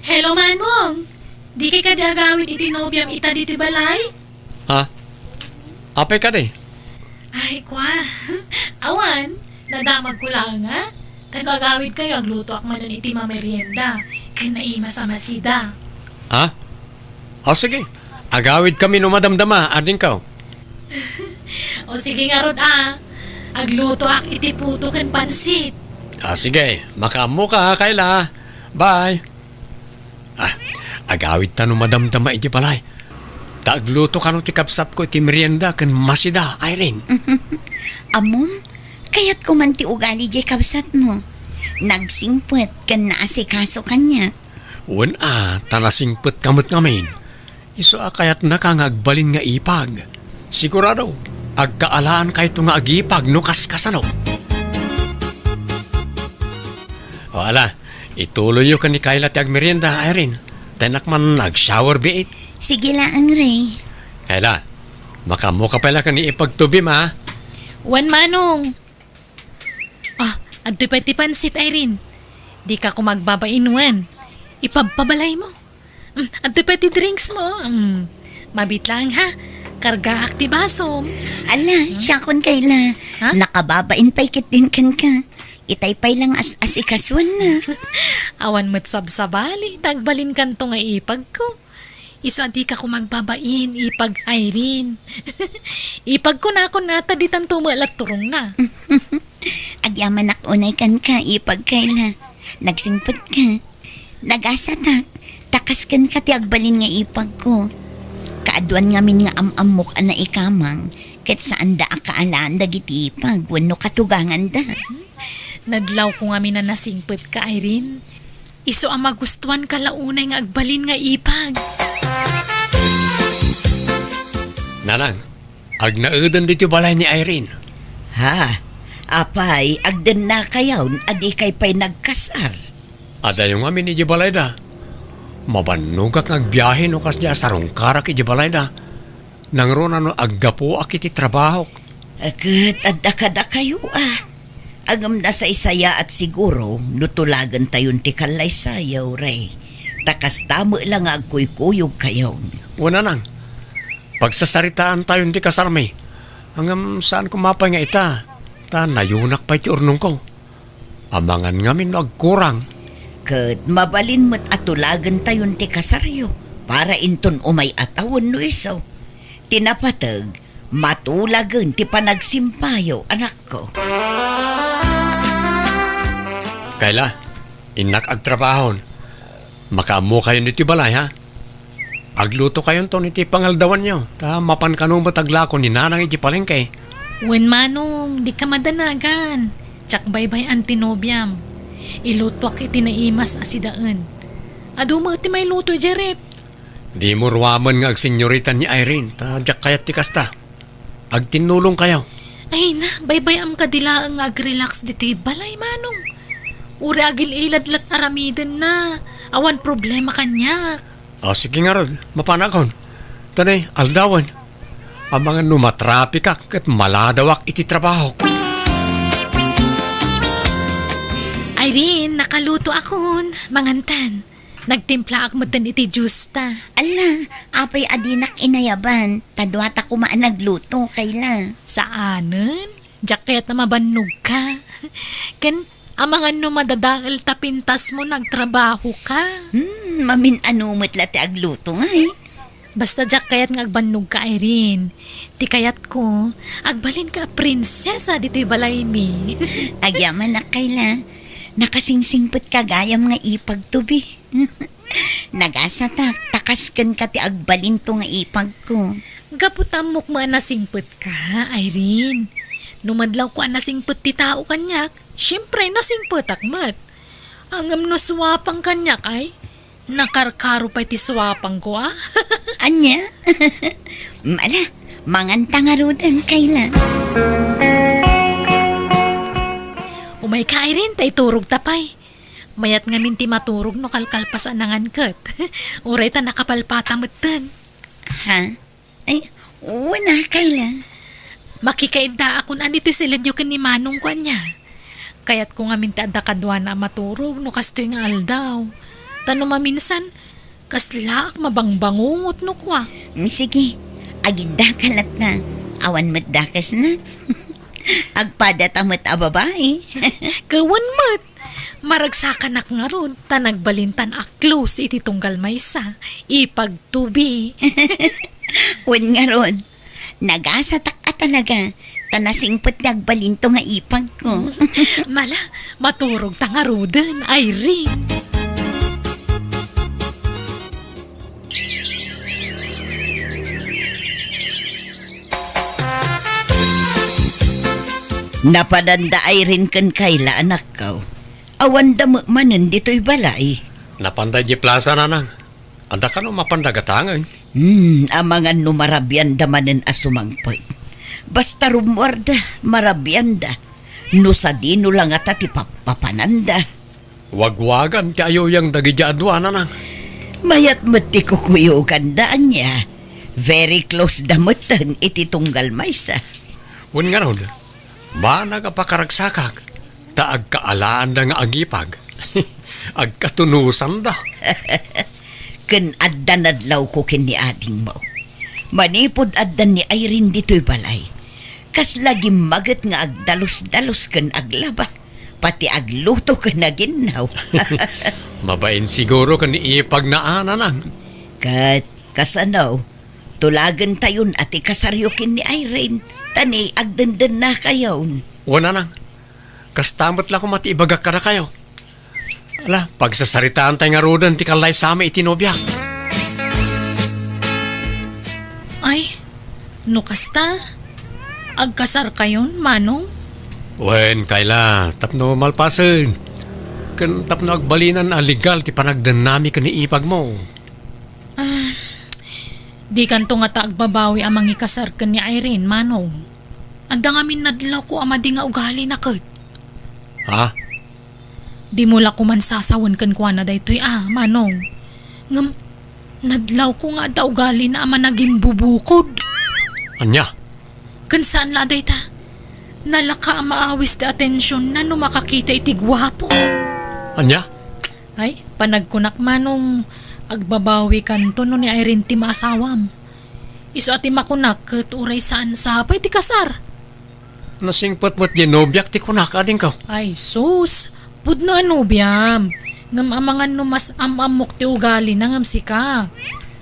Hello, manong. Di kay kadagawin iti nobyam ita dito balay? Ha? Ape ka di? Ay, kwa. Awan, nadamag ko lang Tanagawid kayo agluto akmanan iti mamerienda. Kanaima sa masida. Ha? O sige, agawid kami no madamdama, ading ka. O sige nga rod agluto ak iti puto ken pansit. Sige, makamu ka, Kayla. Bye. Agawid ta no madamdama iti balay. Tagluto ka no ti kapsat ko iti merienda ken masida, Irene. Amom, kayat ko man ti ugali jay kabsat mo. Nagsingput kan naasikaso kanya. Wan tanasingpet kamot ngamin. Iso kayat na kang agbalin nga ipag. Sigurado, agkaalaan kahit nga agipag no kaskasano. O ala, ituloy yo ka ni Kayla ti agmerienda, Irene. Tenak man nag-shower biit. Sige lang, Ray. Kayla, makamu ka pala ka ni ipagtubim ha. Wan manong. Adto pa ti pansit, Irene. Di ka ko magbabainuan. Ipagpabalay mo. Adto pa ti drinks mo. Mabit lang ha. Karga aktibasom. Ala, siya kon Kayla. Ha? Nakababain pa'y kitin kan ka. Itay-pay lang as-ikaswan na. Awan mo't sabsabali. Tagbalin kanto nga ipag ko. Iso adi ka ko magbabain. Ipag Irene. Ipag ko na ako nata di tanto malat turong na. Agyaman unay kan ka, ipag Kayla. Nagsingput ka. Nagasatak. Takas kan ka ti agbalin nga ipag ko. Kaaduan nga min nga amamok na ikamang. Ket saan da akaalaan dagiti ipag. Wano katugangan da. Nadlaw ko nga na nasingput ka, Irene. Iso ang magustuhan ka launay nga agbalin nga ipag. Nanang, agnaudan dito balay ni Irene. Ha? Apay, agdan na kayaw, adi kay pa'y nagkasar. Ada yung amin ni balay da. Mabanugak nagbiyahe no kas di asarong karak iti balay da. Nang ron ano aggapo akiti trabaho. Agad adda kayo Agam na sa isaya at siguro nutulagan tayon ti kalay sayaw, Ray. Takas tamo lang agkuy-kuyog kayo. Una nang. Pagsasaritaan tayo di kasarmi. Hanggang saan kumapay nga ita. Ta nayunak pa iti urnong ko. Amangan ngamin agkurang. Kat mabalin mo't atulagan tayon ti kasaryo para inton umay atawon no isaw. Tinapatag, matulagan ti panagsimpayo, anak ko. Kaila, inak agtrabahon. Makamu kayo niti balay ha. Agluto kayo to niti pangaldawan nyo. Ta mapan kanong mataglako ni nanang iti palengke. Wen manong, di ka madanagan. Tsak baybay antinobyam. Ilutwak iti naimas asidaan. Aduma iti may luto jerep. Di mo ruwaman nga agsenyoritan ni Irene. Ta jak kayat ti kasta. Agtinulong kayo. Ay na, baybay am kadila ang ag-relax dito balay manong. Uri agil iladlat aramiden na. Awan problema kanya. O sige nga rod, mapanakon. Tanay, aldawan. Ang mga numatrapik at maladawak iti trabaho. Irene, nakaluto akon. Mangantan. Nagtimpla ak matan iti justa. Ala, apay adinak inayaban. Tadwata kumaan nagluto, kaila. Saanen? Jacket na mabannog ka. Kan, amangan no madadaal tapintas mo nagtrabaho ka. Mamin anumot lati agluto nga Basta jacket nga agbannog ka, Irene. Ti kayat ko, agbalin ka prinsesa dito'y balay mi. Agyaman na kaila. Nakasingsingpot kagayam nga ipagtubi. Nagasatak, takaskan ka ti agbalin to nga ipag ko. Gaputamok mo anasingpot ka, Irene. Numadlaw ko anasingpot ti tao kanyak, syempre nasingpot akmat. Angam no suwapang kanyak ay, nakarkaro pa ti suwapang ko Anya? Mala, mangantangarudan kaila. Umay ka, Irene, tay turog tapay. Mayat nga minti maturog no kalkalpas anangan kat. Uray ta nakapalpata matan. Ha? Ay, wala kaila. Makikaida akon anito sila nyo ni manong ko niya. Kaya't ko nga minti adda kadwa na maturog no kastoy nga aldaw. Tano maminsan, kasla mabangbangungot no kwa. Sige, agida kalat na. Awan matdakas na. Agpada tamat ababae. Kawan mat. Maragsakan ak nga ron, tanagbalintan ak close iti tunggal maysa. Ipagtubi. Wan nga ron. Nagasatak at talaga. Tanasingpot nagbalinto nga ipag ko. Mala, maturog tangarudan, Irene. Napadanda ay rin kan kaila anak ko. Awan damo manan dito'y balay. Napanday di plaza na nang. Anda ka no mapandagatangan. Amangan no marabyan da manan asumangpag. Basta rumwarda, marabyan da. No sa dino lang at ati papananda. Wagwagan ti ayo yang dagijadwa na nang. Mayat mati kukuyugan daan niya. Very close damutan iti tunggal maysa. Wan nga ron. Ba nagapakaragsakak. Ta agkaalaan da nga agipag. Agkatunusan da. Ken addan adlaw ko ken ni ading mo. Manipod addan ni Irene dito'y balay. Kas lagi magat nga agdalos-dalos ken aglaba. Pati agluto ken naginaw. Mabain siguro kan iipag na ananang. Kat kasanaw, tulagan tayon ati kasaryo ken ni Irene. Tani agdandan na kayon. Wana nang. Kastamot lang kung matiibagak ka na kayo. Ala, pagsasaritaan tayo nga rodan ti kalay sa amin itinobyak. Ay, nukasta. Agkasar kayon, manong? Wen, kaila, tapno malpasen. Kan tapno agbalinan legal ti panagdan nami kan iipag mo. Di kanto nga taagbabawi amang ikasar ka ni Irene, manong. Anda nga minadlaw ko amadi nga ugali na kat. Ha? Di mo la kuman sasawan kan kwa na daytoy manong. Ngam, nadlaw ko nga daw gali na ama naging bubukod. Anya? Kan saan laday ta? Nalaka maawis ti atensyon na no makakita iti gwapo. Anya? Ay, panagkunak manong agbabawi kanto no ni Irene ti maasawam. Iso ati makunak ket uray saan sapay ti kasar. Nasingpot mo't ginobyak ti kunaka din ka. Ay sus, pudno anubiyam. Ngam amangan no mas amamok ti ugali na ngam sika.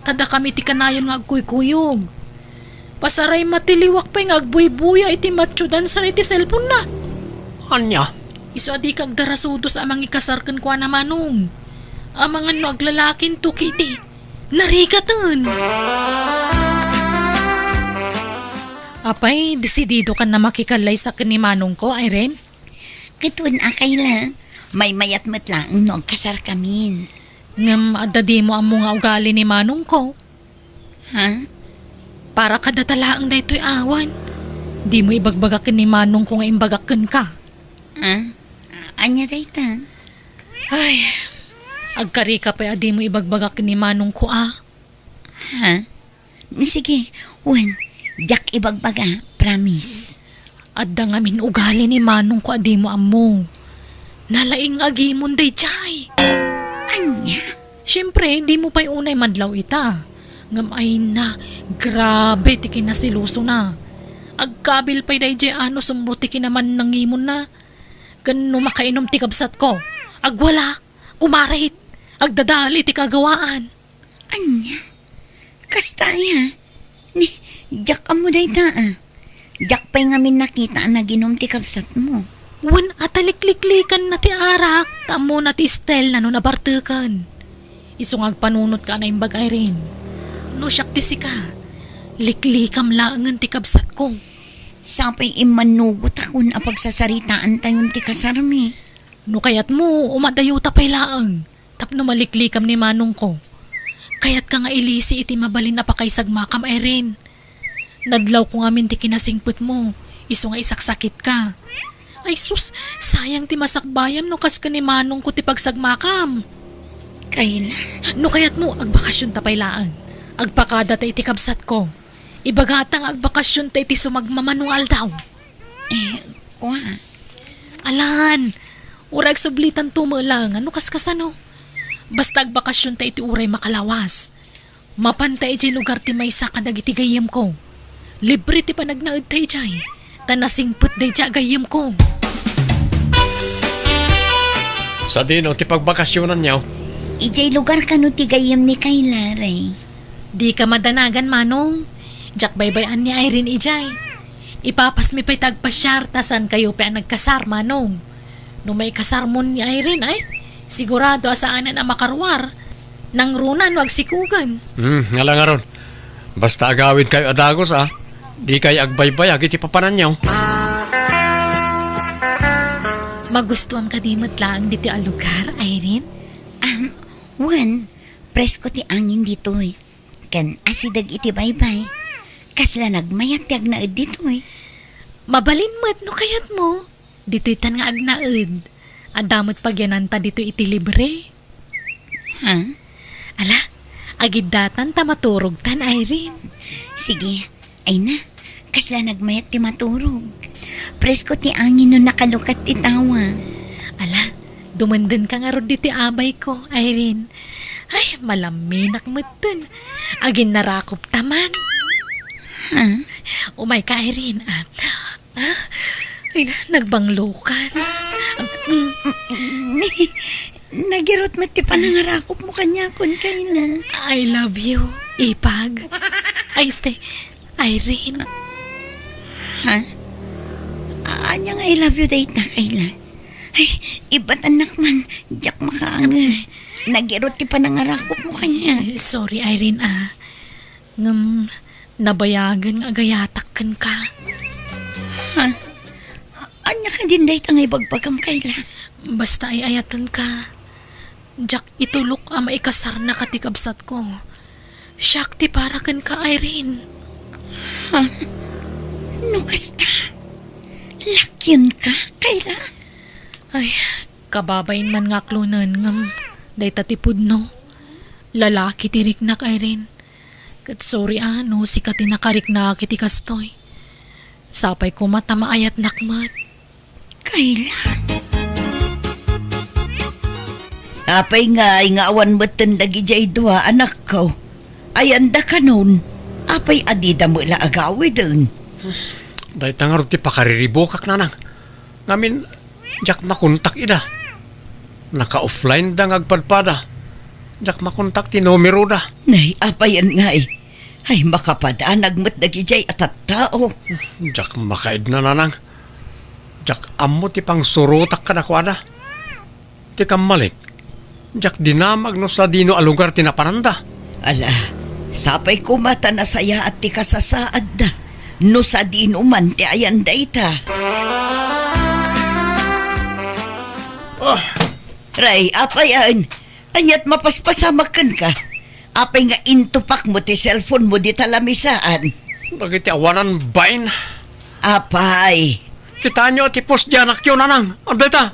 Tada kami ti kanayon nga agkuykuyog. Pasaray matiliwak pa'y nga agbuy-buya iti matsyudan sa iti cellphone na. Anya? Iso adi kag darasudos amang ikasarkan kwa na manong. Amangan no aglalakin to kiti. Narigatan. Apay, desidido ka na makikalay sa kanimanong ko, Irene? Katun akay la. May mayat matlang no kasar kamin. Ngam adadi mo ang mga ugali ni manong ko. Ha? Para kadatalaang da ito'y awan. Di mo ibagbagakin ni manong ko nga imbagakin ka. Ha? Anya dayta? Ay, agkari ka pa adi mo ibagbagakin ni manong ko Ha? Sige, Juan. Jack ibagbaga, promise. Adda nga min ugali ni manong ko adi mo amo. Nalaing agimon day chay. Anya? Siyempre, di mo pa'y unay madlaw ita. Ngam ay na, grabe ti kinasiluso na. Agkabil pa'y day jay ano sumruti kinaman nangimon na. Gano makainom ti kabsat ko. Agwala, kumarahit, agdadali ti kagawaan. Anya? Kastaya. Ni, Jack amo dayta Jack pa'y ngamin nakita na ginom ti kabsat mo. Wan atalikliklikan na ti arak, tamo na ti Estel na no nabartukan. Isong agpanunot ka na imbag Irene. No siyak ti sika, liklikam laangan ti kabsat ko. Sapay imanugot ako na pagsasaritaan tayon ti kasarmi. No kayat mo, umadayo tapay laang. Tapno maliklikam ni manong ko. Kayat ka nga ilisi iti mabalin na pakaysag makam Irene. Nadlaw ko nga min ti kinasingput mo. Iso nga isaksakit ka. Ay sus, sayang ti masakbayam no kas ka ni manong ko ti pagsagmakam. Kayla. No kayat mo, agbakasyon tapay laang. Agpakada ta iti kabsat ko. Ibagatang agbakasyon ta iti sumagmamanual daw. Kwa. Alan, urag sublitan tumalang. Ano kaskasano? Basta agbakasyon ta iti uray makalawas. Mapantay iti lugar ti maysa kadag iti gayem ko. Libre ti panagnaad tayo jay. Tanasingput day jay gayem ko. Sa dino ti pagbakasyonan niyaw. Ijay lugar ka no ti gayem ni Kayla, Ray. Di ka madanagan manong. Jak baybayan ni Irene ijay. Ipapas mi pa'y tagpasyar tasan kayo pa nagkasar manong. No may kasar mo ni Irene ay sigurado asaanan ang makarwar. Nang runan wag sikugan. Nga lang aron. Basta agawid kayo adagos Di kayo agbaybayag iti papanan niyaw. Magustuhan ka di matlaang dito ang lugar, Irene? Juan, presko ti angin dito Kan asidag iti baybay. Kasla nagmayat ti agnaed dito Mabalin mo't no kayat mo. Dito itan nga agnaed. Adamot pagyananta dito iti libre. Ha? Ala, agidatan ta maturog tan, Irene. Sige, ay na. Kasla nagmayat ti maturog. Presko ti angin no nakalukat ti tawa. Ala, dumandan ka nga ro dito abay ko, Irene. Ay, malaminak mo dun. Agin narakop taman. Ha? Umay ka, Irene. Ay, nagbanglukan. Nagirot mo ti panangarakop mo kanya kun Kayla. I love you, Ipag. Ay, stay. Irene. Ha? Anya nga I love you date na Kayla. Ay, iba't anak man. Diyak makaangas. Nagirot ti panangarakop mo kanya. Ay, sorry, Irene, Ngam, nabayagan agayatakan ka. Ha? Anya ka din date ang ibagbagam Kayla. Basta ay ayatan ka. Jack, itulok ang maikasar na katikabsat ko. Shakti para kan ka, Irene. Ha? No kasta? Lakyan ka, Kayla? Ay, kababain man nga klunan ngam. Day tatipud no. Lalaki tirik na Irene. Kat sorry ano, si katinakarik na kiti kastoy. Sapay ko mata maayat nakmat. Kailan? Apay nga awan mo't dagi jay dua anak ko. Ayanda ka nun. Apay adida mo la agawi dun. Dahil tangarot ti pakariribokak nanang. Ngamin, jak makontak ida. Naka-offline da ngagpadpada. Jak makontak ti numero da. Nay, apayan nga Ay, makapadanag mo't dagi jay atat tao. Jak makaid na nanang. Jak amo ti pang surutak kadakwada. Ti kamalik. Jak dinamag no sa dino a lugar tinapananda. Ala, sapay ko mata na saya at ti kasasaad da. No sa dino man ti ayan dayta. Ray, apayan. Anyat mapaspasamakan ka. Apay nga intupak mo ti cellphone mo di talamisaan. Dagiti awanan bain. Apay. Kita nyo ti post dyan akyo nanang. Anday ta.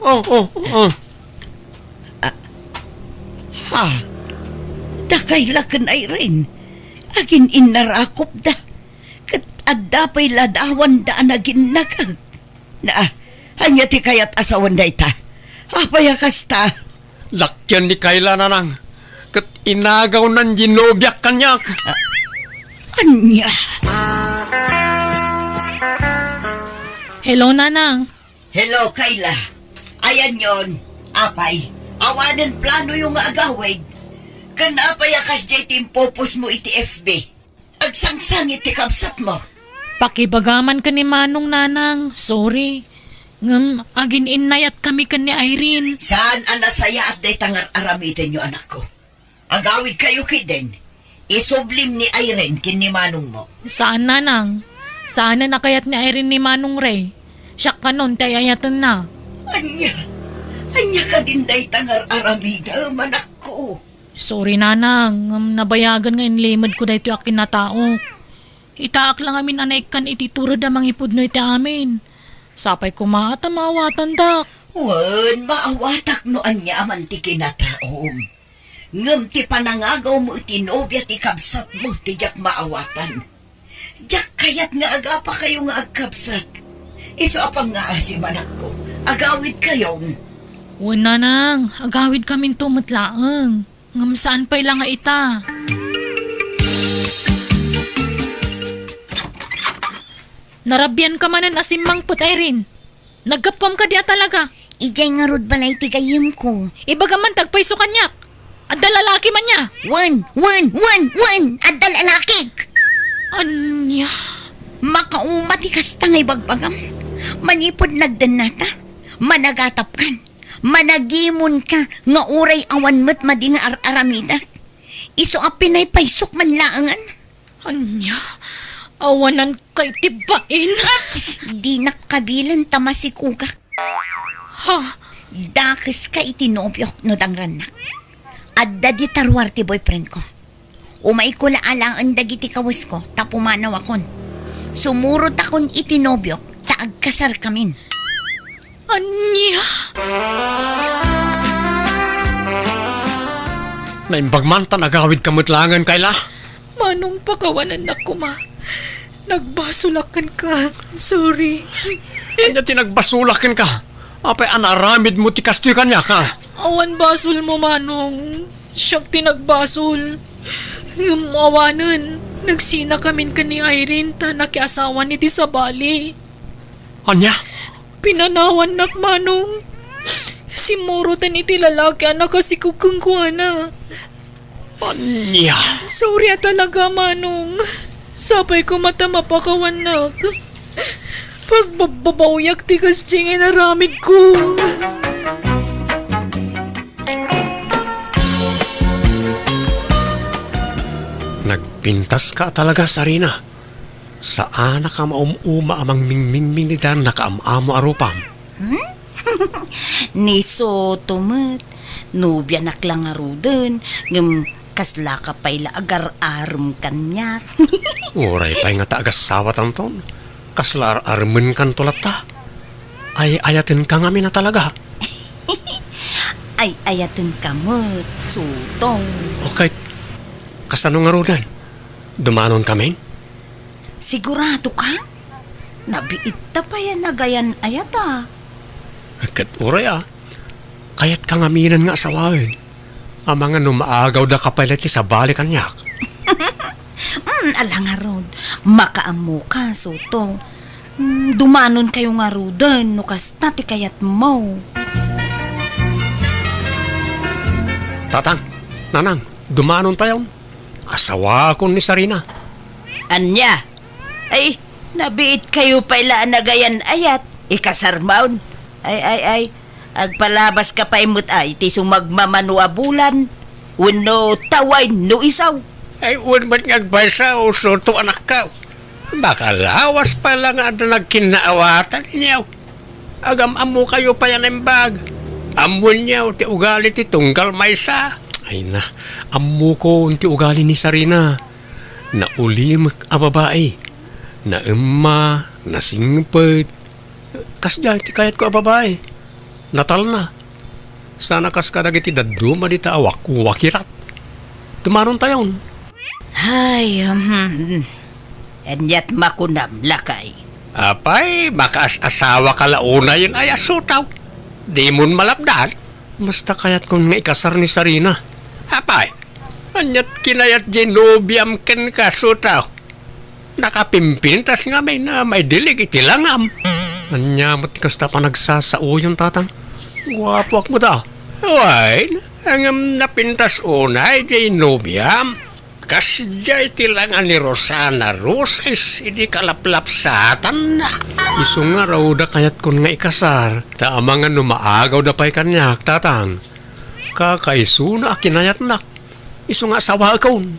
Ha? Dakaylakan ay rin. Agin inarakop da. Kat adapay ladawan da anagin nakag. Na, hanya ti kayat asawan da ita. Apay akasta. Lakyan ni Kayla nanang. Kat inagaw nan ginobyak kanyak. Anya? Hello, Nanang. Hello, Kayla. Ayan yon. Apay, awanan plano yung agawid. Kanapay akas jay timpopos mo iti FB. Agsangsang iti kapsat mo. Pakibagaman ka ni Manong, Nanang. Sorry. Ngam, agin inayat kami ka ni Irene. Saan anasaya at day tangar aramitin yung anak ko? Agawid kayo kiden. Isublim ni Irene kin ni Manong mo. Saan, Nanang? Saan na nakayat ni Irene ni Manong Ray? Siya ka nun, tayayatan na. Anya ka din day tangar aramida, manak ko. Sorry, Nanang. Nabayagan nga inlimad ko dahito akin na tao. Itaak lang amin anaikan ititurad amang ipod no iti amin. Sapay kumata maawatan dak. Wan, maawatak no anya aman ti kinataom. Ngam ti panangagaw mo iti nobya ti kabsat mo ti jak maawatan. Jak kayat nga aga pa kayo nga agkabsat. Iso apang nga si manak ko. Agawid kayon. Wan, Nanang. Agawid kaming tumutlaang. Ngam saan pa'y lang nga ita. Narabyan ka manan asimang put, Irene. Nagkapam ka diya talaga. Ijay nga rod balay ti gayim ko. Ibagaman tagpaiso kanyak. At dalalaki man niya. Wan! Adda lalakik! Anya? Makauma ti kasta ngay bagbagam. Manipod nagdanata. Managatap kan. Managimon ka nga uray awan mo't madi nga aramida. Iso a pinay paisok man laangan. Anya? Awanan kay tibain. Di nakabilan tamasikugak. Ha? Dakis ka itinobyok no dangranak. Adda di tarwar ti boyfriend ko. Umay ko laalaan dagiti kawas ko, tapumanaw akon. Sumurot akon itinobyok, taagkasar kamin. Anya? Naimbagmanta nagawid kamutlangan Kayla. Manong pakawanan na kuma. Nagbasulakan ka. Sorry. Kanya tinagbasulakin ka. Apay anaramid mo ti kastoy kanya ka. Awan basol mo, Manong. Siyak tinagbasol. Yung awanan. Nagsina kamin ka ni Irene ta nakiasawa ni ti sa bali. Anya? Pinanawan nak, Manong. Si Morotan iti lalaki anak kasi kukungkuana. Anya? Sorry talaga, Manong. Sapay ko mata mapakawan nak. Pagbabawyak ti kastingin naramid ko. Nagpintas ka talaga, Sarina. Saan ka maumuma amang mingming ni Dan nakaamamo arupam? Ni Soto met. Nubya naklang aruden. Ngam kasla ka pa'y laagar-arum kanyak. Uray pa'y nga taagas sawat ang ton. Kaslar armen kan tulata. Ay ayatin ka ngamin na talaga. Ay ayatin ka met. Sutong. Okay, Kasano nga rodan? Dumanon kami? Sigurado ka? Nabiit ta pa yan nagayan ayata. Kat uray Kayat kang aminan nga asawain. Ang mga numaagaw da kapalati sa balikan niya. Ala nga rod, makaamu ka, Soto. Dumanon kayo nga rodan, no kasta ti kayat mo. Tatang, nanang, dumanon tayo. Asawa ko ni Sarina. Anya? Ay, nabiit kayo pala nagayan ayat. Ikasarmaon. Ay. Agpalabas ka pa imot ay, ti sumagmamano abulan. Uno taway no isaw. Ay, ba't ngagbaysa o soto anak ka? Baka lawas pa lang nga na nagkinaawatan niyaw. Agam amo kayo pa yan ang bag. Amo niyaw, ti ugali ti tunggal maysa. Ay na, amo ko ti ugali ni Sarina. Naulim a babae. Na emma, nasingpet. Kasya, ti kayat ko a babae. Natal na. Sana kas kadag iti daduma di taawak wakirat. Tumaron tayon. Ay, anyat makunam lakay. Apay, makaas-asawa ka launa yung ayasutaw. Di mon malapdan. Basta kayat kong nga ikasar ni Sarina. Apay, anyat kinayat ginubiam ken kasutaw. Nakapimpintas nga may dilig itilangam. Anyamot kasta pa nagsasao yung tatang. Guwapo ak mo ta. Wain, ang napintas unay ginubiam. Kasya itilangan ni Rosana Roses, hindi kalaplap satan na. Iso nga raw da kayat kon nga ikasar, taama nga numaagaw da pa'y kanyak, tatang. Kakaiso na akinayat nak. Iso nga asawa akon.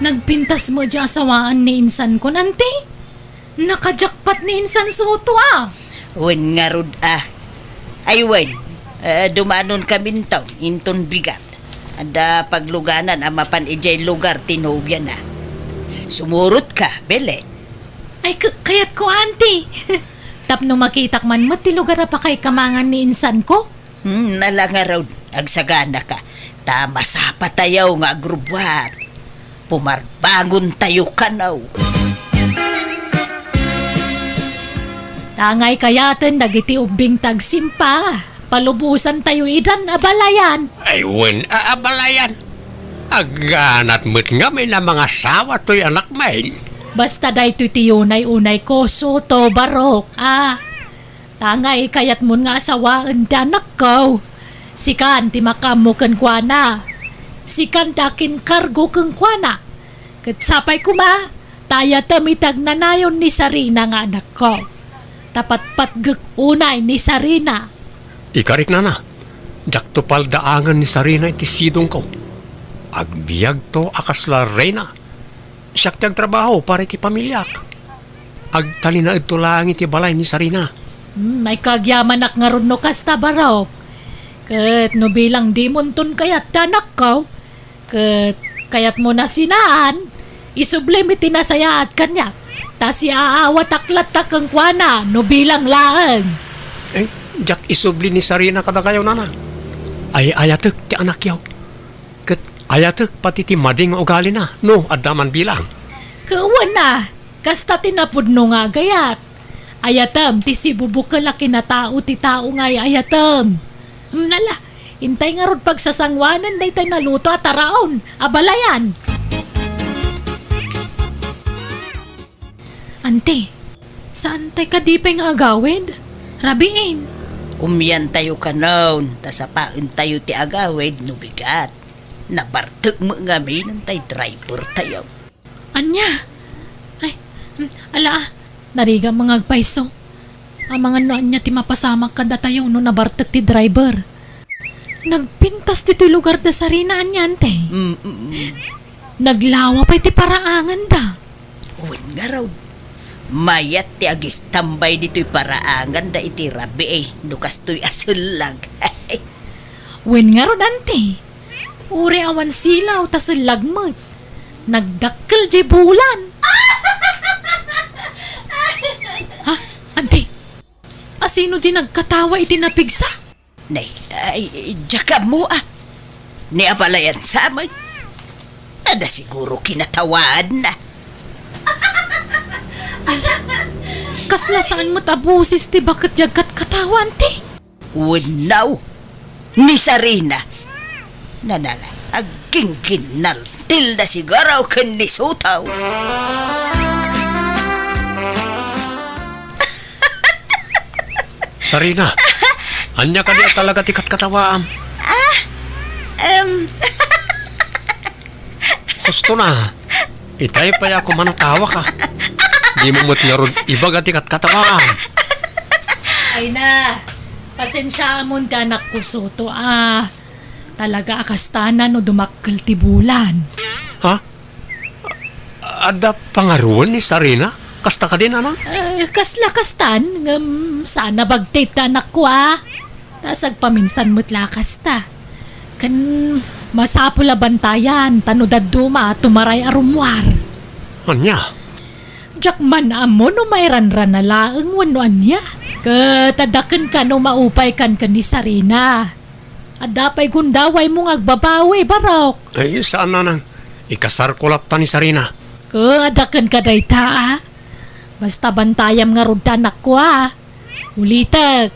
Nagpintas mo di asawaan ni insan ko, nanti? Nakajakpat ni insan Soto Wen nga rod Ay wen, dumanon kami taon, inton bigat. Ada pagluganan amapan ijay lugar tinobya na. Sumurot ka, bele. Ay, kayat ko, auntie. Tapno makitak man mo, ti lugar pa kay kamangan ni insan ko? Nala nga raw, agsagana ka. Tama sa patayaw nga agrubwat. Pumarbangon tayo kanaw. Tangay kayaten dagiti ubing tagsimpa. Palubusan tayo idan abalayan. Ay, wen aabalayan. Aganat mo't nga may na mga sawa to'y anak main. Basta day to'y tiyunay-unay ko, Soto, Barok. Tangay kayat mo nga asawaan ti anak ko. Sikan ti makamu ken kuana. Sikan dakin kargo ken kuana. Ket sapay kuma, taya tamitag nanayon ni Sarina nga anak ko. Tapat patgek unay ni Sarina. Ikarik na. Jak to paldaangan ni Sarina iti sidong ko. Agbiag to akasla reyna. Siyak ti agtrabaho para iti pamilyak. Agtalina ito lang iti balay ni Sarina. May kagyamanak nga ron no kasta Barok. Ket no bilang di munton kayat tanak ko. Ket kayat mo na sinaan. Isublim iti nasayaat kanya. Tas iaawat aklat takang kuana no bilang laeng. Eh, jak isubli ni Sarina kada kayo nana. Ay ayatek ti anak yaw. Ket ayatek pati ti mading ugali na. No, adaman bilang. Kawan na. Kasta tinapudno nga gayat. Ayatem ti si bubukalaki na tao ti tao nga ayatem. Nala, intay nga rod pagsasangwanan na itay naluto at taraon. Abalayan. Ante, saan tay kadipay nga agawid? Rabiin. Umyan tayo kanaon, tasapain tayo ti agawid no bigat. Nabartag mo nga may tay driver tayo. Anya? Ay, ala, nariga mga agpaiso. Ang mga noan niya ti mapasamak kada tayo no nabartag ti driver. Nagpintas ti lugar da Sarina anya, ante. Naglawa pa ti paraangan da. Uwin nga raw. Mayat ti agis tambay dito'y paraangan da iti rabi nukas to'y asulag. Wen nga ron, ante. Uri awan silaw ta lagmot. Nagdakkel di bulan. Ha? Ante? Asino di nagkatawa iti napigsa? Nay, ay, jaka mo ni abalayan sa amin. Ada siguro kinatawaan na. Kasla saan mo tabusis ti bakit jagat katawan ti? Winaw, ni Sarina. Nanala, aging kinaltil na sigaraw kan ni Sutaw. Sarina, anya ka di talaga tikat katawaam. Gusto na. Itay pa ako manatawa ka. Di mo mo't nga ron iba ka tikat katawaam. Ay na, pasensya mo ti anak ko Soto Talaga akastanan no dumakkel ti bulan. Ha? Ada pangaruan ni Sarina? Kasta ka din, ano? Kasla kastan, sana bagtit anak ko Tasag paminsan mo't lakas ta. Kan masapula bantayan, tanudad duma, tumaray arumwar. Anya? Jak man amo no mayranran na laeng wano anya. Katadakan ka no maupay kan ni Sarina. Adapay gundaway mo agbabawi, barok. Ay, saan na nang? Ikasar ko lapta ni Sarina. Adakan ka dayta Basta bantayam nga rod anak ko Ulitak.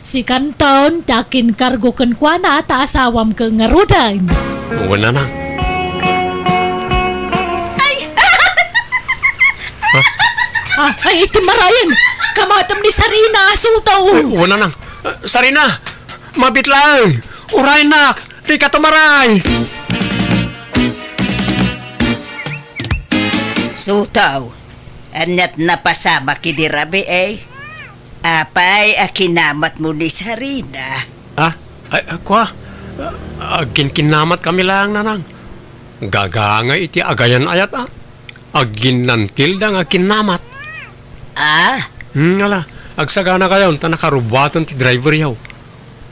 Si Kanton, dakin kargo kan kwa na asawam ka nga rodan. Wala na. Ay, timarayan! Kamatam ni Sarina, sultaw! Wala na. Sarina, mabit lang. Uray nak, di ka tumaray. Sutaw, anyat napasama kidirabi Apay, akinamat mo ni Sarina. Ay, kwa. Agin kinamat kami lang, nanang. Gaganga iti agayan ayat, Agin nantil da nga kinamat. Ala. Agsagana kayo, nakarubaton ti driver yaw.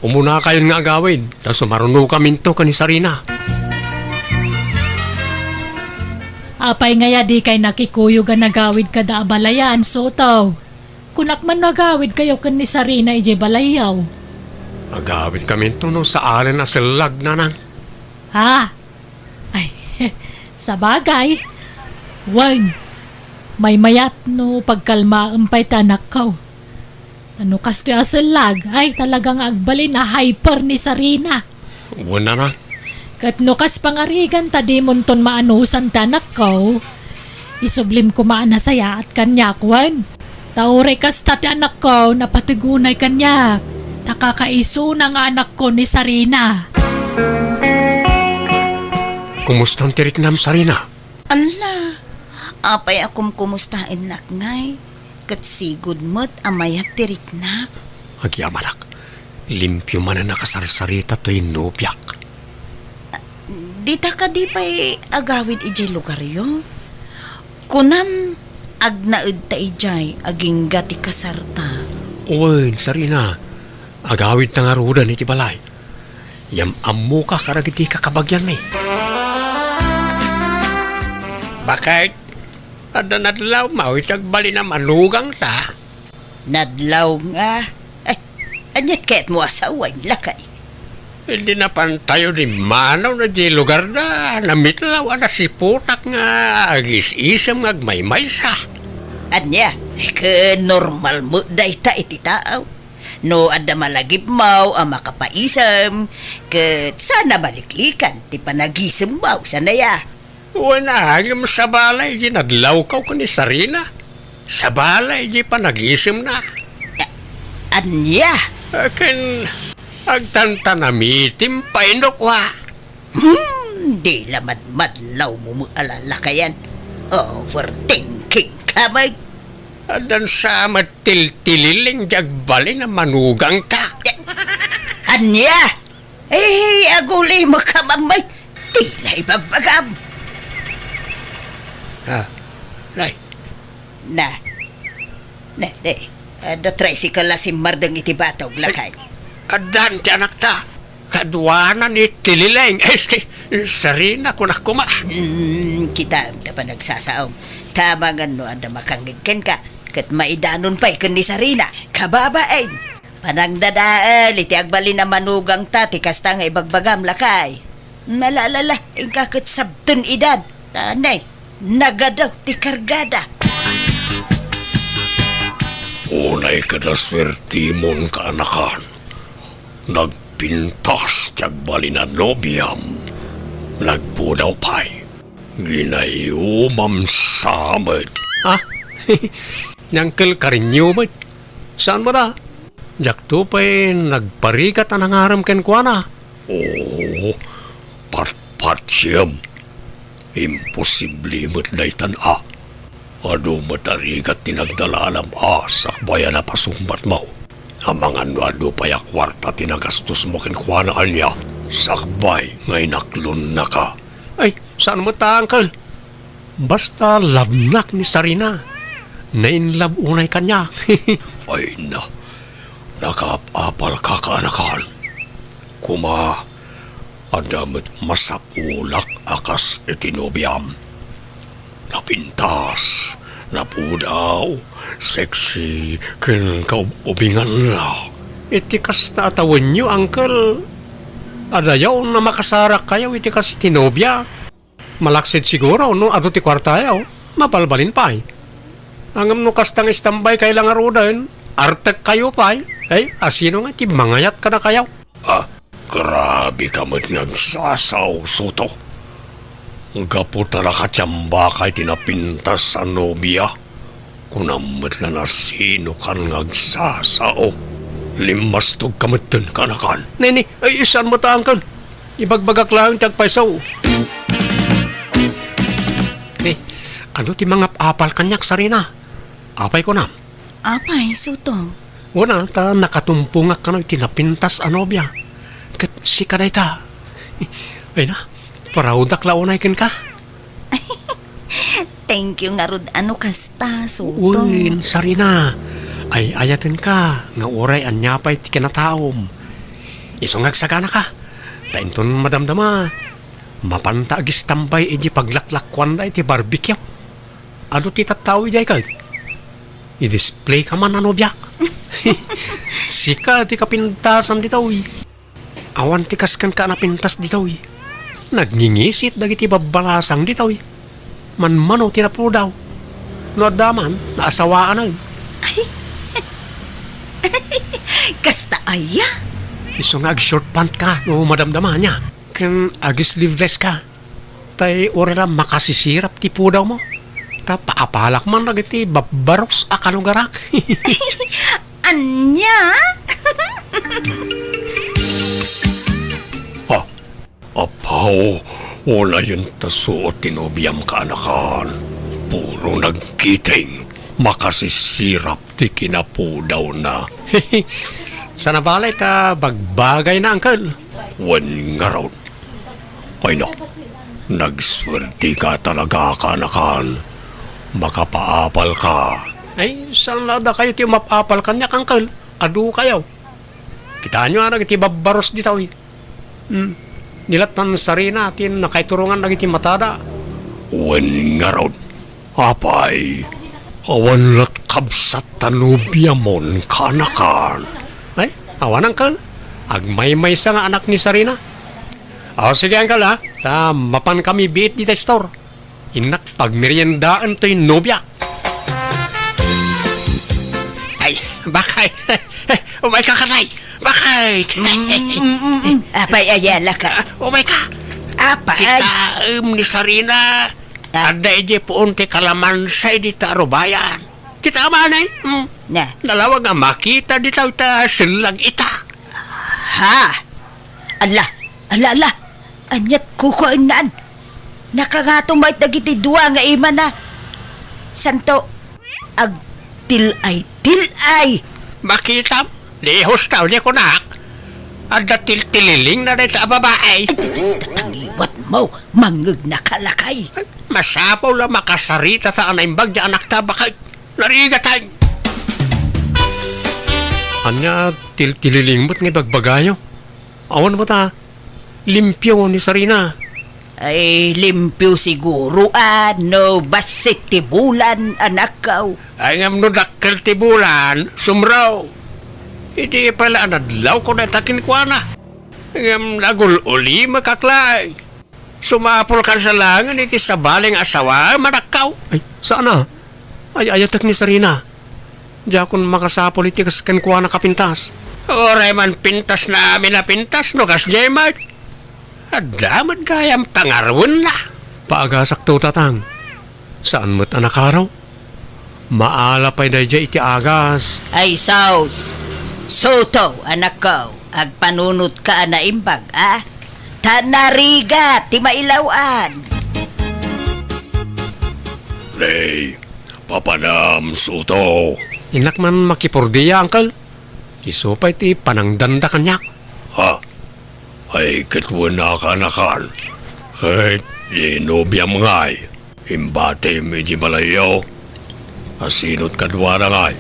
Umuna kayo nga agawin, tas sumaruno kami to ni Sarina. Apay ngaya di kay nakikuyo ga nagawid ka da abalayan, Sotaw. Kunak man nagawid kayo kan ni Sarina ije balayaw. Agawin kami to no sa alin na silag, nanang. Ay, sa bagay. May mayat no pagkalma pa'y tanak ka. Ano kasto asalag? Ay, talagang agbalin na hyper ni Sarina. Wala na. Kat no kas pangarigan tadimon ton maanusan tanak ko. Isublim ko maana saya at kanyak, Taure kas tati anak ko na patigunay kanyak. Nakakaiso ng anak ko ni Sarina. Kumusta ang tirik nam, Sarina? Ala, apay akom kumustain nak ngay. Kat sigud mo't amayat tirik nak. Agyamanak, limpyo man na nakasarsarita to'y nubyak. Dita ka di pa'y agawid ijay lugar yo. Kunam, agnaud ta ijay, aging gati kasarta. Uy, Sarina, agawid na nga rudan iti balay. Yam ammo ka karagiti kakabagyan may. Bakit? Ada nadlaw mo, itagbali na manugang ta. Nadlaw nga. Ay, anyat kaya't mo asawan, lakay. Hindi na pantayo di manaw na di lugar na namitlaw na si putak nga agis-isam ngagmaymay sa. Anya, ke normal mo dayta iti taaw. No adda malagip mo ang makapaisam, ket sana baliklikan ti panagisem mo sanaya. Wala hanggang sa balay di nadlaw ka ni Sarina. Sa balay di panagisem na. Anya? Akin agtantanamitim painokwa. Di lamad-madlaw mo alalakayan. Overthinking ka, Mike. Adan sa matiltililing jagbali na manugang ka. Anya? Agulay mo ka, mamay. Tila ibagbagam. Lay. The tricycle la si Mardang iti batog, lakay. Adan ti anak ta. Kadwanan ni tililing. Sarina ko na kuma. Kita pa nagsasaom. Tama nga no, anda makangigkan ka. Kat maidanon pa'y kun ni Sarina. Kababain. Panang dadaal, iti agbali na manugang ta, ti kasta nga ibagbagam, lakay. Nalalala, yung kakit sabten idan. Tanay, nagadaw ti kargada. Unay kadaswerti mon kaanakan. Nagpintas tiyag balinan lobiam. Nagpudaw pa'y. Ginayumam samad. Ah, nyangkel karinyumad. Saan mo na? Jakto pa'y nagparigat ang nangaram ken kwa na. Oo, patpat siyam. Imposible mo't daytan Ado matarigat tinagdalalam sakbayan na pasumbat mo. Amang ado pa'y kwarta tinagastos mo kinkwanaan niya. Sakbay ngay naklon na ka. Ay, saan mo ta, Uncle? Basta labnak ni Sarina. Nainlab unay kanya. Ay na, nakapapal ka kaanakan. Kuma, adamit masapulak akas itinobiam. Napintas, napudaw, sexy, kinkaubingan na. Itikas na atawan niyo, Uncle. Adayaw na makasarak kayo, itikas tinobya. Malaksid siguro, no? Ado ti kwartayaw, mabalbalin pa eh. Angam no kastang istambay kay lang arudan, artek kayo pa eh. Ay, asino nga, ti mangayat ka na kayaw. Grabe ka mo't nagsasaw, Soto. Gapo talaga tiyamba kay tinapintas sa nobya. Kunamot na sino kan ngagsasao. Limastog kamutin kanakan. Nini, ay isan mo ta, Uncle. Ibagbagak lang tagpaisaw. Eh, ano ti mga apal kanyak Sarina? Apay ko na. Apay, Sutong. Una, ta nakatumpungak ka na tinapintas anobya. Kat si kaday ta. Ay na, paraudak launay ken ka. Thank you nga rod ano kasta, Sutong. Uy, Sarina. Ay ayatin ka, nga oray anyapay ti kinataom. Isungag sagana ka. Tainton madamdama. Mapanta agis tambay iji paglaklakwan da iti barbecue. Ano ti tatawi jay ka? I-display ka man ano biyak. Sika ti kapintasan ditaw. Awan ti kaskan ka napintas ditaw. Nagningisit dagiti babalasang ditaw. Manmano ti napo daw. No adaman, naasawaan na. Kasta aya? Iso nga short pant ka, no madamdama niya. Kan agis sleeveless ka. Tay orela makasisirap ti pudaw mo. Ta paapalak man nagiti babaros akalugarak. Anya? Apaw, wala yun tasuot tinobiyam kaanakan. Puro nagkiting. Makasisirap ti kinapudaw na. Sana balay ta bagbagay na, Uncle. Wan nga raw. Ay no, nagswerte ka talaga kaanakan. Makapaapal ka. Ay, saan lada kayo ti mapapal kanyak, Uncle? Adu kayo. Kita nyo nga nagiti babaros ditaw. Nilatan Sarina atin nakaiturungan nagiti matada. Wan nga raw. Apay. Awan lat kabsat tanubya mon kanakan. Ay, awan Uncle. Agmay-may sa nga anak ni Sarina. O sige Uncle ha. Ta mapan kami biit dito store. Inak pagmeriendaan to'y nobya. Ay, bakay. Umay ka kanay. Bakay. Apay ayala ka. Umay ka. Apay. Kita ni Sarina. Ada ije puunti kalamansay di tarubayan. Kita manay. Na. Dalawa nga makita di tayo ta silang ita. Ha? Ala. Anyat kukuanan. Nakangatumay dagiti dua nga ima na. Santo. Ag tilay. Makita? Lihos tao di ko nak. Ada tililing na rin sa babae. Tangiwat mo. Mangag na kalakay. Masapaw lang makasarita sa anaimbag di anak ta bakit narigatan. Anya tililing mo't nga bagbagayo. Awan mo ta, limpyo ni Sarina. Ay, limpyo siguro, ano, basit tibulan, anak kaw. Ay ngam no dakkel tibulan, sumraw. Hindi pala anadlaw ko na takin ko na. Nagululi makaklay. Sumapol ka sa langan iti sa baling asawa, manakaw. Ay, saan na? Ay, ayatak ni Sarina. Diya kung makasapol iti kaskan kuha na kapintas. Oray man pintas na amin na pintas, no kas Jemart. Adaman kayang pangarwan na. Paagasak to tatang. Saan mo't anak araw? Maalapay day dya iti agas. Ay, Saus. Soto, anak ko. Agpanunot ka na imbag, ah? Tanariga, ti mailawan. Lay, papadam suto. Inak man makipurdiya, Uncle. Isupay ti panangdanda kanyak. Ha? Ay katwan na kanakan. Kahit inobiyam ngay. Imbate medyo malayaw. Asinot kadwa na ngay.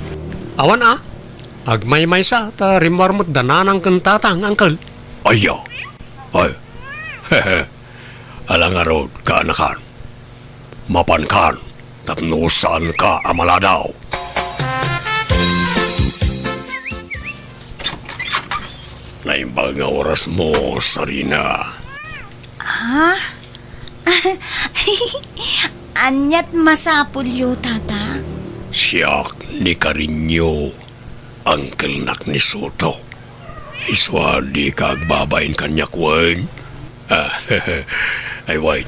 Awan agmay-may sa ta rimwarmot dananang kantatang, Uncle. Ayaw. Ay. Hehe. Alang arod kanakan. Mapankan. Tapnusan ka amaladaw. Naimbag nga oras mo, Sarina. Anyat masapul yo, tata. Siyak ni Karinyo, Uncle Nak ni Soto. Iswa di ka agbabayin kanya kwen. Ay wait,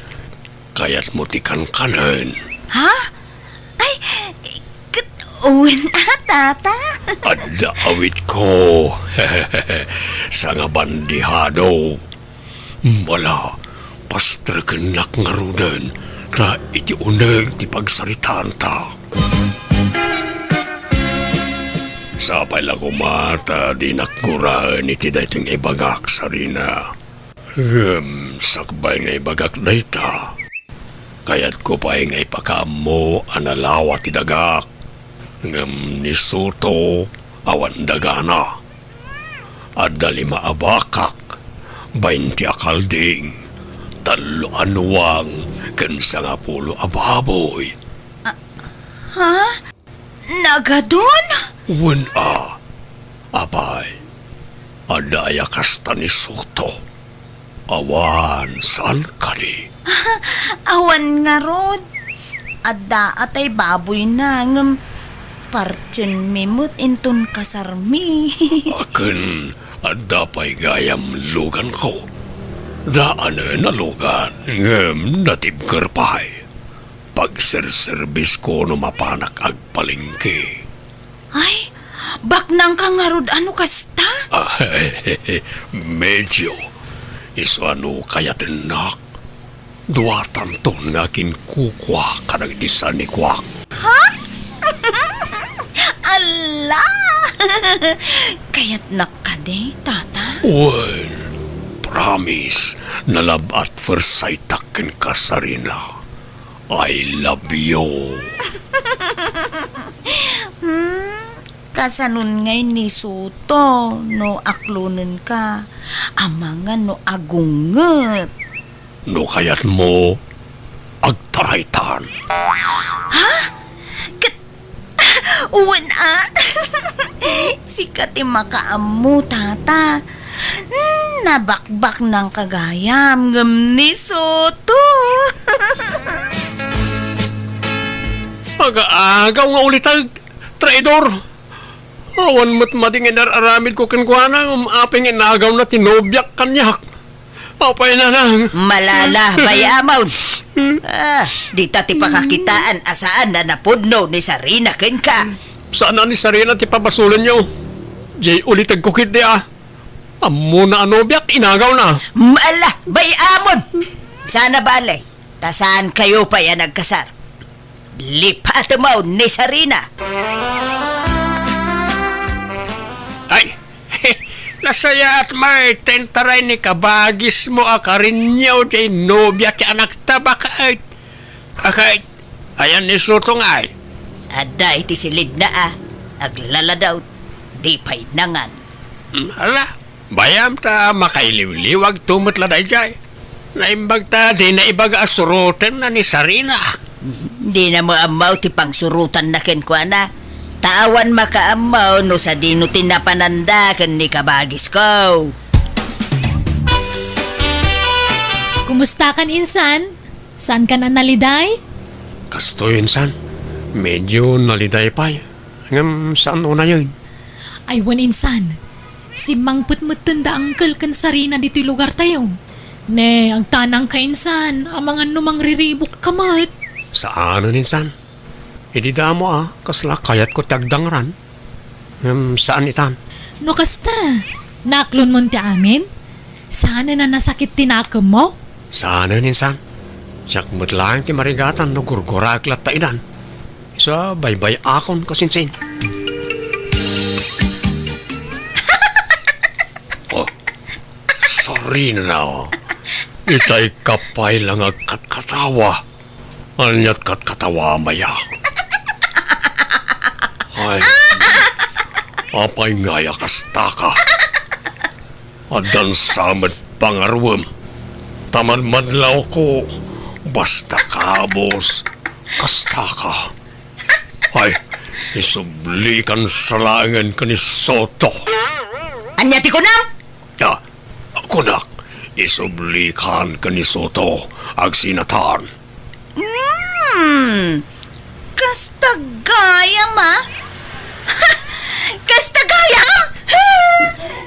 kayat mo ti kanan. Ha? Ay, uwan tata. Adda awit ko. Sa nga bandihado. Wala, pastrakenak nga rudan na iti uneg ti pagsaritaan ta. Sapay lang kumata di nakurahan iti dayting ibagak Sarina. Sakbay nga ibagak dayta. Kayat ko pa nga ipakamo analawa ti dagak. Ngam ni Soto awan dagana. Adda 5 abakak, 20 akalding, 3 anuwang, ken 10 ababoy. Ha? Nagadon? Wen abay, adaya kasta ni Soto. Awan, saan ka ni? Awan nga rod. Adda atay baboy na ngam partyen mimut intun kasarmi. Akin, adda pa'y gayam lugan ko. Daan na lugan, ngem natibker pa'y. Pagserservis ko no mapanak agpalingki. Ay, baknang ka nga rod ano kasta? Medyo. Iso ano kaya tinak. Duwatan ton nga kinkukwa kanagdisan ni Kwak. Ala! Kaya't nakaday, tata? Well, promise na love at first sight takin ka Sarina. I love you. Kasanun ngay ni Soto, no aklunan ka. Amangan no agunget. No kayat mo, agtaraytan. Uwan Sikat makaamu, tata. Nabakbak ng kagayam ngam ni Soto. Aga-agaw nga ulitag, traidor. Awan mo't mading inararamid ko kankwana, aping inagaw na tinobyak kanyak. Apay na lang. Malala, bayamaw. Di tati pakakitaan asaan na napudno ni Sarina ken ka. Saan na ni Sarina ti pabasulan nyo? Jay ulitag kukit di Amo na anobyak, inagaw na. Mala, bayamon. Sana bale, tasaan kayo pa yan nagkasar. Lipat mo ni Sarina. Ay, nasaya at may tentaray ni kabagis mo akarin niyo jay nobya ti anak tabakait. Akait, ayan ni Soto nga ay. Ada iti silid na aglala daw, di pa'y nangan. Hala, bayam ta makailiw-liwag tumot laday jay. Naimbag ta di na ibaga asurutan na ni Sarina. Di na mo amaw ti pangsurutan na ken kwa na. Tawan makaamaw no sa dino tinapananda ken ni kabagis ko. Kumusta kan insan? Saan ka na naliday? Kasto insan. Medyo naliday pa. Ngam saan na yun? Ay wan insan. Si Mang Putmutanda angkel kan Sarina dito lugar tayo. Ne, ang tanang ka insan, ang mga numang riribok kamat. Saan insan? Hindi mo kasla kayat ko tagdangran. Saan itan? No kasta, naklon mo ti amin? Sana na nasakit tinakam mo? Saan insan? Siyak mo't lang ti marigatan no gurgurak lat taidan. Isa baybay akon kasinsin. Oh, sorry na. Itay kapay lang agkat-katawa. Anyat kat-katawa maya. Ay, apay ngaya kastaka. Adan samad pangarwam. Taman madlaw ko. Basta kabos. Kastaka. Ay, isublikan sa langan ka ni Soto. Anyati ko na! Ya, kunak, isublikan ka ni Soto. Agsinatan. Kasta gayam, Kasta gayam!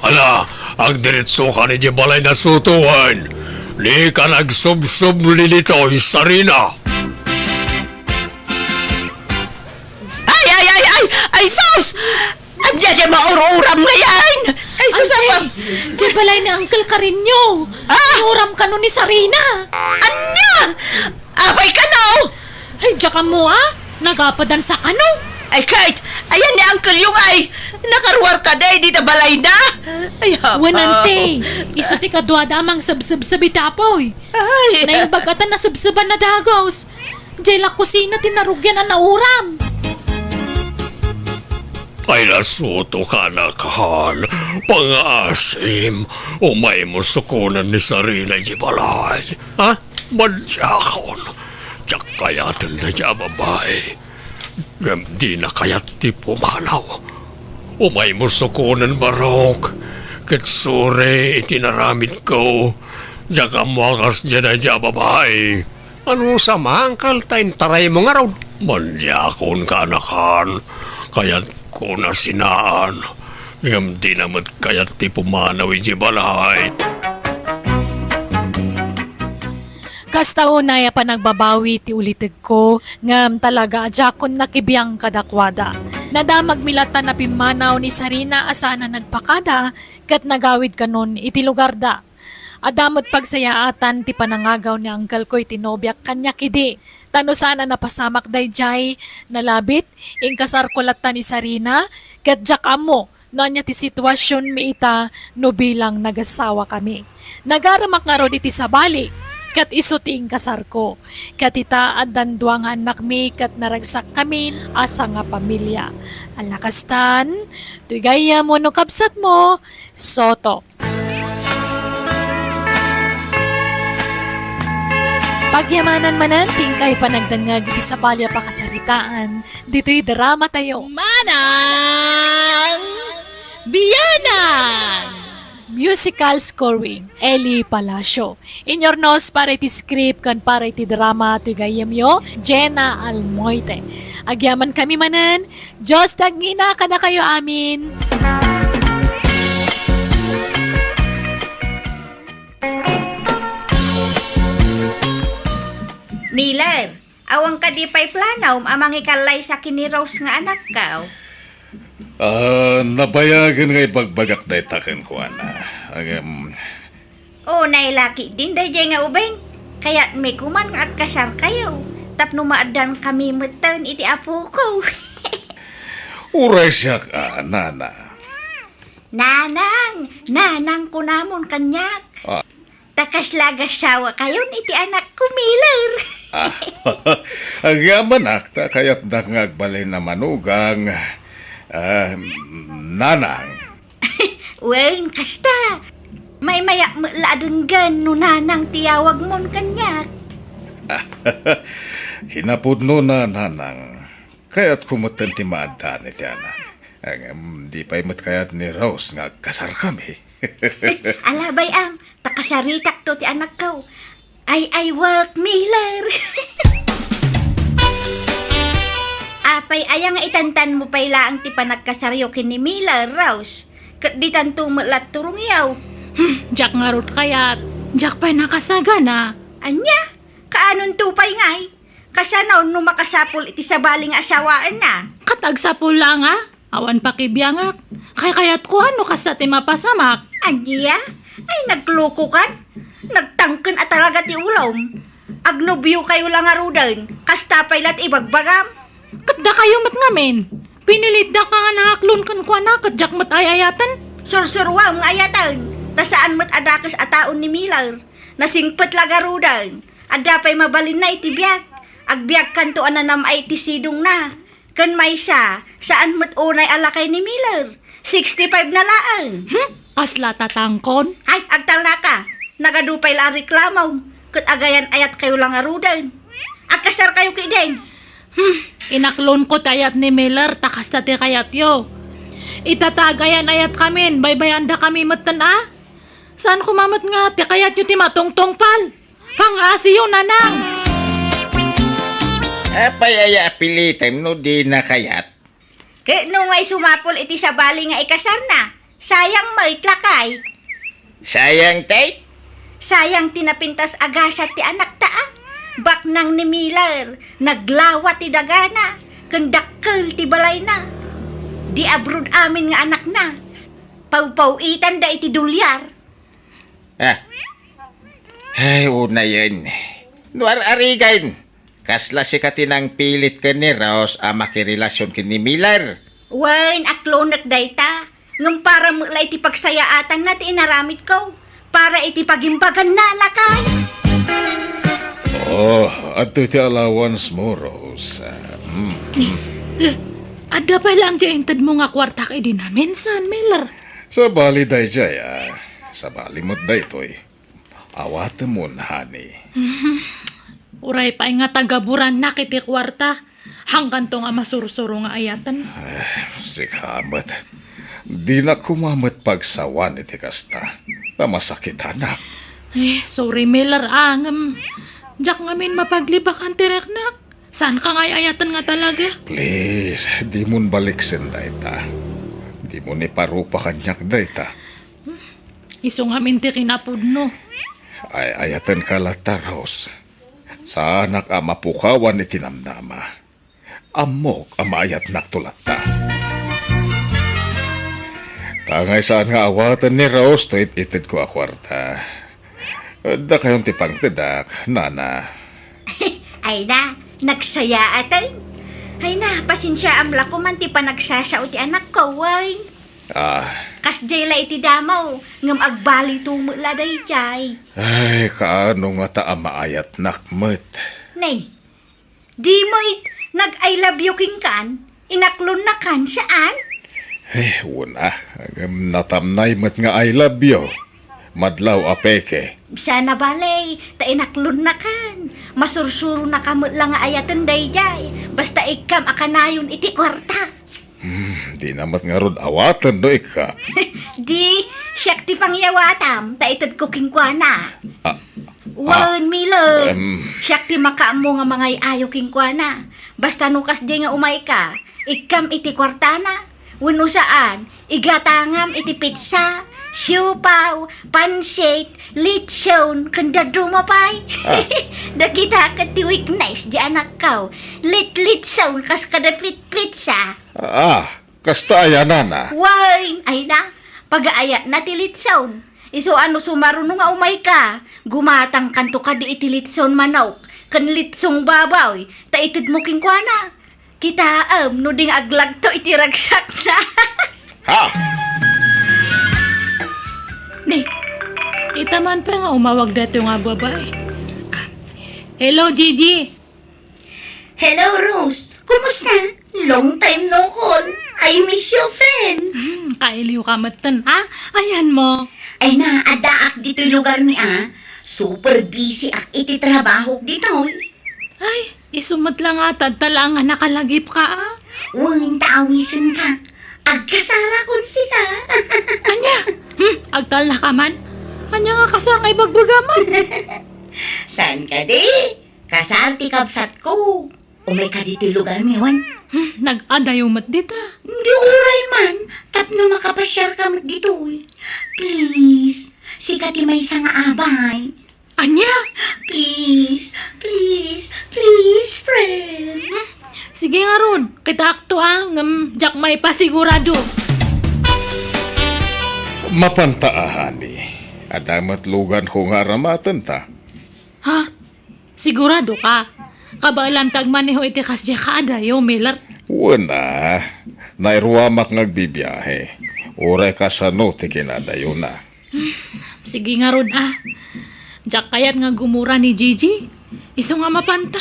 Ala, ang diretso ka ni Balay na Sotohan. Ni ka nagsub-sub lilito Sarina. Ay, sus! Anya dyan mauro-uram ngayon! Ay, sus, apa? Di balay ni Uncle Carinyo. Iuram ka nun ni Sarina. Anya! Abay ka no! Ay, diya mo nagapadan sa ano? Ay, Kate, ayan ni Uncle yung ay. Nakaruwar ka day, di na balay na. Ay, hapa. Wanante, iso ti kadwada amang sabsab-sabi tapoy. Ay, Naimbagatan na sabsaban na dagos. Diyan la kusina tinarugyan na nauram. Ay nasuto ka na kahan. Pang-asim. Umay mo sukunan ni Sarina Balay. Ha? Madyakon. Tiyak kayatan na siya babae. Di na kayat ti pumanaw. Umay mo sukunan barok. Kitsure itinaramid ko. Diyak ang wakas dyan na siya babae. Ano sa mangkal tayo taray mo nga raw? Madyakon ka na kan. Kaya't ko na sinaan. Ngam di naman kaya't ti pumanaw iti balay. Kasta unay pa nagbabawi ti ulitig ko, ngam talaga adjakon nakibiyang kadakwada. Nadamag milatan na pimanaw ni Sarina asana nagpakada, kat nagawid kanon iti lugar da. Adamot pagsayaatan ti panangagaw ni Uncle ko iti nobyak kanya kidi. Tano sana napasamak dayjay, nalabit, ingkasar kulatan ni Sarina, kat jak amo, no anya ti sitwasyon mi ita, no bilang nagasawa kami. Nagaramak nga ron iti sabali, kat iso ti ingkasar ko. Kat ita adan duang anak mi, kat naragsak kami, asa nga pamilya. Alakastan, tuy gaya mo no kapsat mo, Soto. Pagyamanan manan, tingkay panagdangag iti sa balya pakasaritaan. Dito'y drama tayo. Manang Biyanan! Musical scoring, Eli Palacio. In your nose, para iti script kan para iti drama iti gayam yo, Jenna Almoite. Agyaman kami manan, Diyos tagngina ka na kayo amin. Miller, awang ka di pa'y planaw, amang ikalay sa kiniraws nga anak ka. Nabayagan nga ipagbagak na itakin ko, ana. Nailaki din dayjay nga ubeng. Kaya may kuman nga at kasar kayo. Tapno maadan kami mutan iti apo ko. Uray siya ka, nana. Nanang ko namon kanyak. Ah. Takas lagas sawa kayon iti anak ko, Miller. Ang yaman akta, kaya't nangagbalay na manugang. Nanang. Wen, kasta. May maya ladun gan no nanang tiyawag mon kanyak. Hinapudno na, nanang. Kaya't kumutan ti maadan iti anak. Di pa'y mat kaya't ni Rose nga kasar kami. Alabay takasaritak to ti anak ko. Ay, work, Miller. Apay, ayang itantan mo pala ang ti panagkasaryo kin ni Miller, Rose. Kat di tanto mulat turong yaw. Jack nga rot kayat. Jack pa'y nakasagana. Anya, kaanon tupay ngay? Kasanaon no makasapol iti sabaling asawaan na. Katag sa pula nga. Awan pa kibiyangak. Kayat ko ano kasta ti mapasamak. Anya? Ay, nagloko kan? Nagtangken at talaga ti ulom. Agnobyo kayo lang arudan. Kastapay lat ibagbagam. Katda kayo mat ngamin. Pinilit da ka nga nakaklon kan kwa na kat Jack mat ayayatan. Sursurwa ang ayatan. Tasaan mat adakas ataon ni Miller. Nasingpet lagarudan. Adapay mabalin na iti biyak. Agbiyak kanto ananam ay iti sidong na. Kan may siya, saan mat unay alakay ni Miller? 65 na laang. Asla tatangkon. Ay, agtal na ka. Nagadupay la reklamaw. Kat agayan ayat kayo lang arudan. Agkasar kayo kideng. Inaklon ko tayat ni Miller takas tate kayat yo. Itatagayan ayat kamin, baybayanda kami matan ah. Saan kumamat nga ti kayat yo ti matongtong pal? Pang-asiyo nanang. Apay pilitin no di na kayat. Kaya nung ay sumapol iti sabali nga ikasar na. Sayang mo itlakay. Sayang tay. Sayang tinapintas agasat ti anak taa. Bak nang ni Miller, naglawa ti dagana. Kendakkel ti balay na. Di abroad amin nga anak na. Pau-pauitan da iti dulyar. Ay, una yun. Nuar arigan. Kasla si katinang pilit ka ni Rose makirelasyon kin ni Miller. Wen, aklonak dayta. Ngam para mo la iti pagsayaatan na ti inaramid ko. Para iti pagimbagan na lakay. Oh, at iti allowance mo, Rose. Ada pa lang dyan tad mo nga kwarta kay di namin, San Miller. Sa bali day jaya. Sa bali mo't day to'y. Awata mo na, honey. Uray pa nga tagaburan na kiti kwarta. Hanggang to nga masursuro nga ayatan. Sikamat. Di na kumamat pagsawan iti kasta. Na masakit anak. Sorry Miller, angam. Jack ngamin mapaglibakan tirek na. Saan ka nga ayatan nga talaga? Please, di mo baliksin dayta. Di mo ni parupa kanyak dayta. Iso ngamin ti kinapudno. Ay ayatan ka lata, Rose. Sa anak mapukawan iti namnama. Amok amayat naktulata. Tangay saan nga awatan ni Rose to itid ko akwarta. Da kayong tipang tidak, nana. Ay na, nagsaya atay. Ay na, pasensya amla ko man ti panagsasao ti anak ko, way. Kas jay la iti damaw, ngam agbali tumula day jay. Ay, kaano nga ta maayat nakmet. Nay, di mo nag-I love you king kan? Inaklon na kan saan? Ay, wala. Natamnay met nga I love you. Madlaw apeke. Sana balay, ta inaklon na kan. Masursuro na kamot lang nga ayatan day jay. Basta ikam akanayon iti kwarta. Di namat nga rod awatan do ika. Di, siyak ti pangyawatam, ta itad ko kingkwana. Wan, Miller. Siyak ti makaamo nga mga ayo kingkwana. Basta nukas di nga umay ka, ikam iti kwartana. Wano saan, igatangam iti pizza, siupaw, pansit, litson, kanda dumapay. Nakita ka ti weeknights di anak ko. Litson kas kada pizza. Kasta ayanan na. Wine! Ay na, pag-aayat na ti litson. Iso ano sumarunong nga umay ka. Gumatang kanto ka di iti litson manok. Kan litsong babaw. Ta itid mo kingkwana. Kita no ding aglag to iti ragsak na. Ni, itaman pa nga umawag dato nga babae. Hello, Gigi. Hello, Rose. Kumusta? Long time no call. I miss your friend. Kailiw ka matan, ha? Ayan mo. Ay na, adaak dito'y lugar ni Super busy ak iti trabaho dito. Ay, isumat lang atad tala nga nakalagip ka, Huwag taawisin ka. Agkasara kon sika. Anya? Agtal na ka man? Anya nga kasar nga ibagbagaman? San ka di? Kasarti kabsat ko. Umay ka dito lugar mi, Wan. Nag-adayumat dita. Hindi uray man. Tapno makapasyar ka dito. Please. Sikati may isang abay. Anya? Please. Please. Please, friend. Sige nga ron. Kita akto ngam jak may pasigurado. Mapantaahan ni. Adamat lugan ko nga ramatan ta. Ha? Sigurado ka? Kabalam tagmaneho iti kasya kaadayo, Miller. Wala. Nairwamak ngagbibiyahe. Uray ka sa no, ti kinadayo na. Sige nga ron Jak kayat nga gumura ni Gigi. Iso nga mapanta.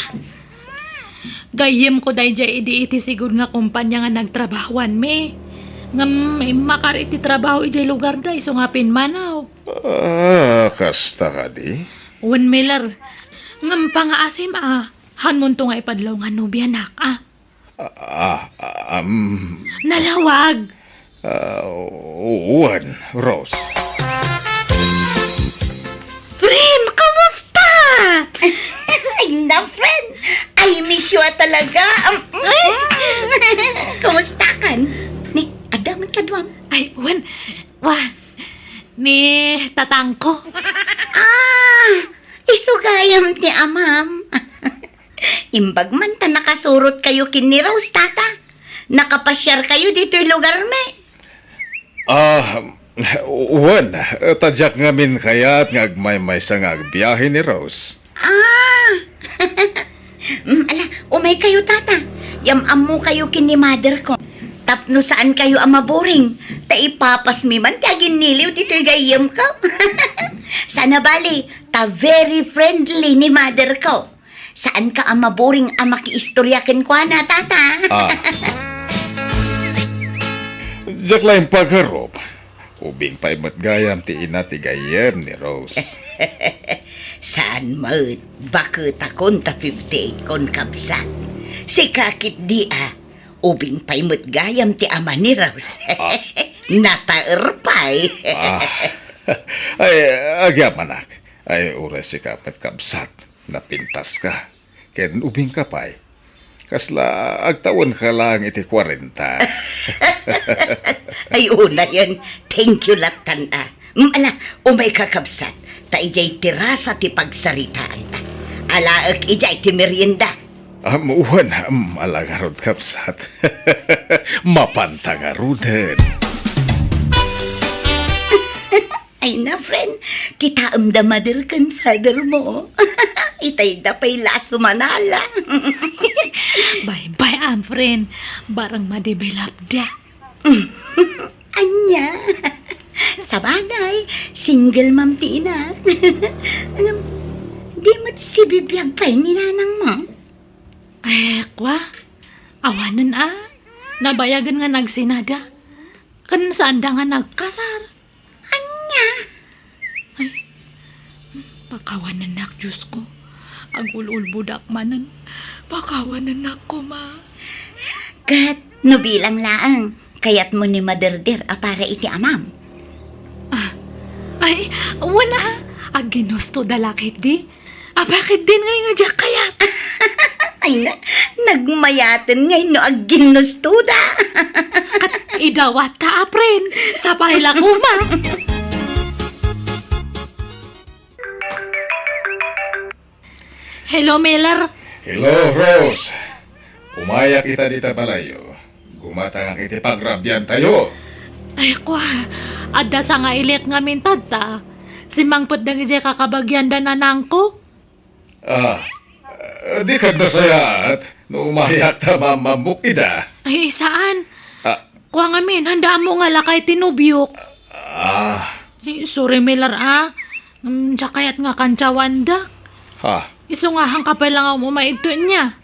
Gayem ko day jay iti sigud nga kumpanya nga nagtrabahuan me. Nga may makar iti trabaho ijay lugar da. Iso nga pinmanaw. Kasta ka di? Wen Miller. Ngam pangaasim hanmon to nga ipadlaw nga nobyanak Nalawag. Uwan, Rose. Friend, kamusta? Ay na, friend. I miss you talaga. Kamusta kan? Ni, adaman ka duwam. Ay, Wen. Ni tatangko. Isugayam ti amam. Imbag man ta nakasurot kayo kini Rose, tata. Nakapasyar kayo dito yung lugar me. Uwan, tadyak nga min kayat nga agmay-may sa nga agbiyahe ni Rose. Ala, umay kayo, tata. Yamam mo kayo kini mother ko. Tapno saan kayo amaboring. Ta ipapas mi man kaya giniliw dito yung gayam ko. Sana bali, ta very friendly ni mother ko. Saan ka amaboring makiistoryakin ko na, tata? Diyak lang pagharop. Ubing pa gayam ti ina ti gayem ni Rose. Saan mo? Bakit akong ta 58 kon kapsat? Si kakit di ubing pa'y gayam ti ama ni Rose. Nataerpay. Ay, agyaman ak. Ay, oras si kapit kapsat. Napintas ka. Ken ubing ka pa'y. Kasla, agtawon ka lang iti 40. Ay, una yan. Thank you, latan Ala, umay kakabsat. Ta ijay tirasa ti pagsaritaan ta. Alaak ijay ti merienda. Uwan, malagarod kapsat. Mapantangarudan. Ay na, friend. Kita da mother kan father mo. Itay da pa'y laso manala. Bye-bye, friend. Barang madevelop da. Anya. Sa bagay, single mom ti ina. Di mo't si bibiyag pa'y ni nanang mo. Awanan Nabayagan nga nagsinada. Kan saan da nga nagkasar. Anya. Pakawanan nak, Diyos ko. Agulul budak manan. Pakawanan nak ko, ma. Kat, no bilang laang. Kayat mo ni Mother Der para iti amam. Wala. Ginusto dalakit di. Bakit din ngayon nga dyak kayat? Ay na, nagmayaten ngayon no ginusto da. At idawat ta, apren. Sa pahila ko, ma. Hello, Miller. Hello, Rose. Umaya kita dita balayo. Gumatang ang iti pagrabyan tayo. Adda sa nga ilit nga mintad ta. Si Mangpot na gijay kakabagyan da nanang ko. Di ka nasayat. No umayak ta mamamuk ida. Saan? Kuha nga min, handa mo nga lakay tinubyok. Sorry, Miller, Tsakayat nga kantsawan da. Iso nga hang kapay lang ako maito niya.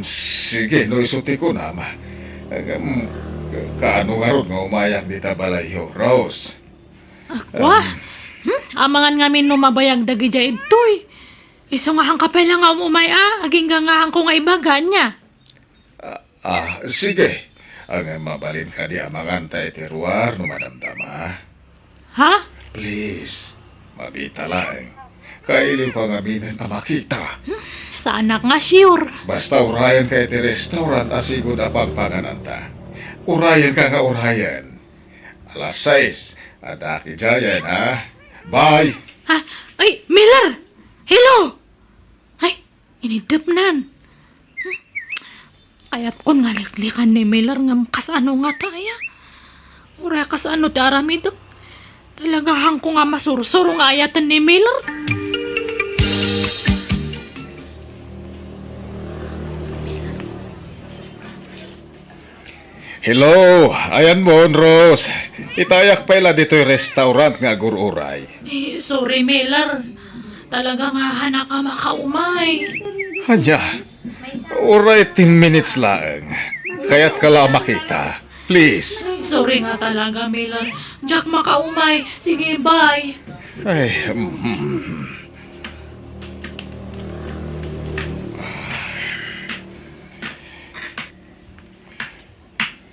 Sige, no isuti ko na, ma. Kaano nga ron nga umayak dita balayo, Rose? Amangan nga min numabayag dagi dya itoy. Iso nga hang kapay lang ako aging nga hang ko nga ibagan niya. Sige. Ang mabalin ka di amangan tayo tiruar no madamdama. Ha? Please, mabita lang. Kailiw ka nga binan na makita. Sa anak nga sure. Basta urayan ka iti restaurant asigod apang pangananta. Urayan ka nga urayan. Alas 6, ada kijayan ha. Bye! Ha? Ay, Miller! Hello! Ay, inidip nan. Kaya't kon nga liklikan ni Miller nga kasano nga taya. Ura kasano ti aramidok. Talagahang ko nga masursuro nga ayatan ni Miller. Hello! Ayan mo, Rose. Itayak pala dito'y restaurant nga gururay. Eh, sorry Miller. Talaga nga hanak ka makaumay. Hanya, uray 10 minutes lang. Kaya't kala makita. Please. Ay, sorry nga talaga Miller. Jack makaumay. Sige, bye. Ay,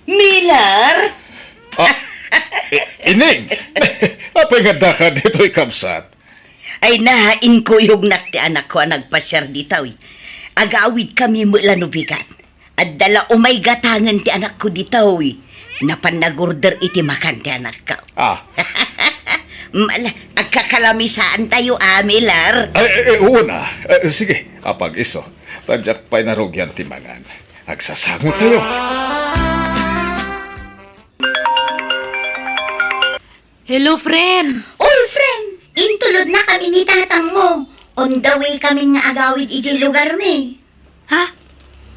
Miller? Ining! Apa nga daka dito'y kamsat? Ay nahain ko yung ti anak ko ang nagpasyar ditaw. Agawid kami mula nubikat. At dala umay gatangan ti anak ko ditaw. Napanagorder iti makan ti anak ko. Ah, Mala, agkakalamisaan tayo, Miller. oo na. Sige, apag iso. Tadyak pa'y narugyan timangan. Agsasango tayo. Hello, friend. Oy, friend! Intulod na kami ni tatang mo. On the way kami nga agawid iti lugar me. Ha?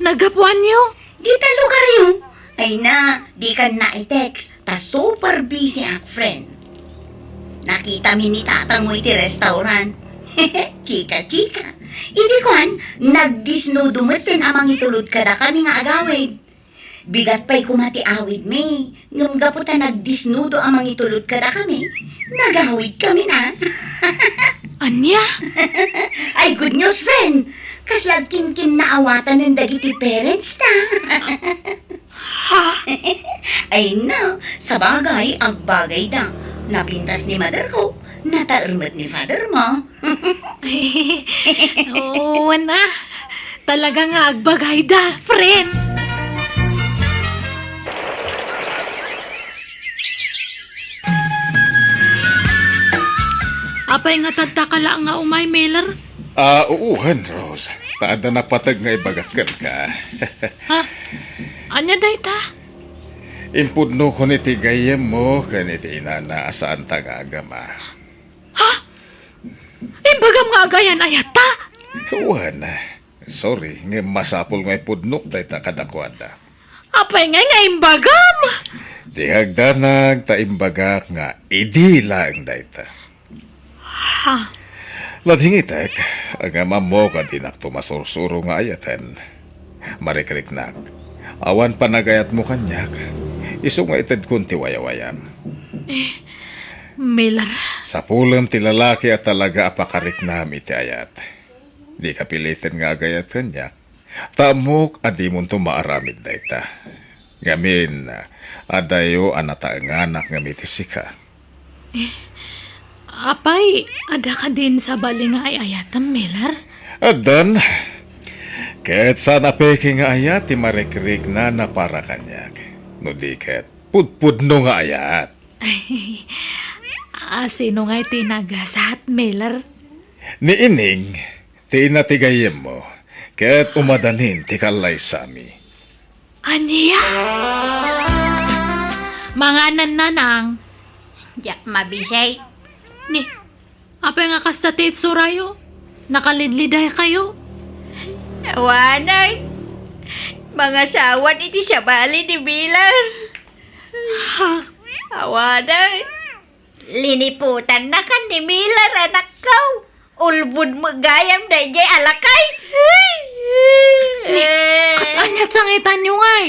Nagapuan niyo? Dita lugar yun. Ay na, di ka na i-text. Ta super busy ang friend. Nakita mi ni tatang mo iti restaurant. Chika-chika. Idi kuan, nagdisnudumetin amang itulod kada kami nga agawid. Bigat pa'y kumati awid mi. Ngam gaputa nagdisnudo amang itulod kada kami. Nagawid kami na. Anya? Ay, good news, friend. Kaslag kin naawatan ng dagiti parents na. Ha? Ay no, sa bagay, agbagay da. Napintas ni mother ko, nataermat ni father mo. Oo na. Talaga nga agbagay da, friend. Apay nga tagtakala nga umay, Miller. Uuhan, Rose. Taada na patag nga ibagakan ka. Ha? Anya day ta? Impudno ko ni tigayem mo kaniti inana asaan tagagama. Imbagam nga agayan ayata. Uwan. Sorry, nga masapol nga ipudnok day ta kadakwada. Apay nga imbagam. Di hagdanag ta imbagak nga idi lang day ta. Ha? Ladhingitek, ang ama mo ka dinak tumasursuro nga ayatan. Marikrik-nak, awan panagayat mo kanyak. Iso nga itad kun ti wayawayam. Miller. Sa pulam ti lalaki at talaga apakarik nami ti ayat. Di ka pilitin nga agayat kanyak. Tamok adi mo tumaaramid na ita. Ngamin, adayo anata nga anak nga mitisika. Apay, ada ka din sa bali nga ay ayatan, Miller? Adan, kahit sana peking nga ayat, ti marikrik na para kanyak. No di ket, pudpudno nga ayat. Sino nga'y tinagasat, Miller? Ni ining, ti inatigayem mo, kahit umadanin ti kalay sami. Aniya? Mga nananang. Yak mabisay. Ni, apay nga kastatit surayo? Nakalidliday kayo? Awanay. Mga sawan iti siya bali ni Miller. Ha? Awanay. Liniputan na kan ni Miller anak ko. Ulbud mo gayam da jay alakay. Anyat sangitan nyo ngay.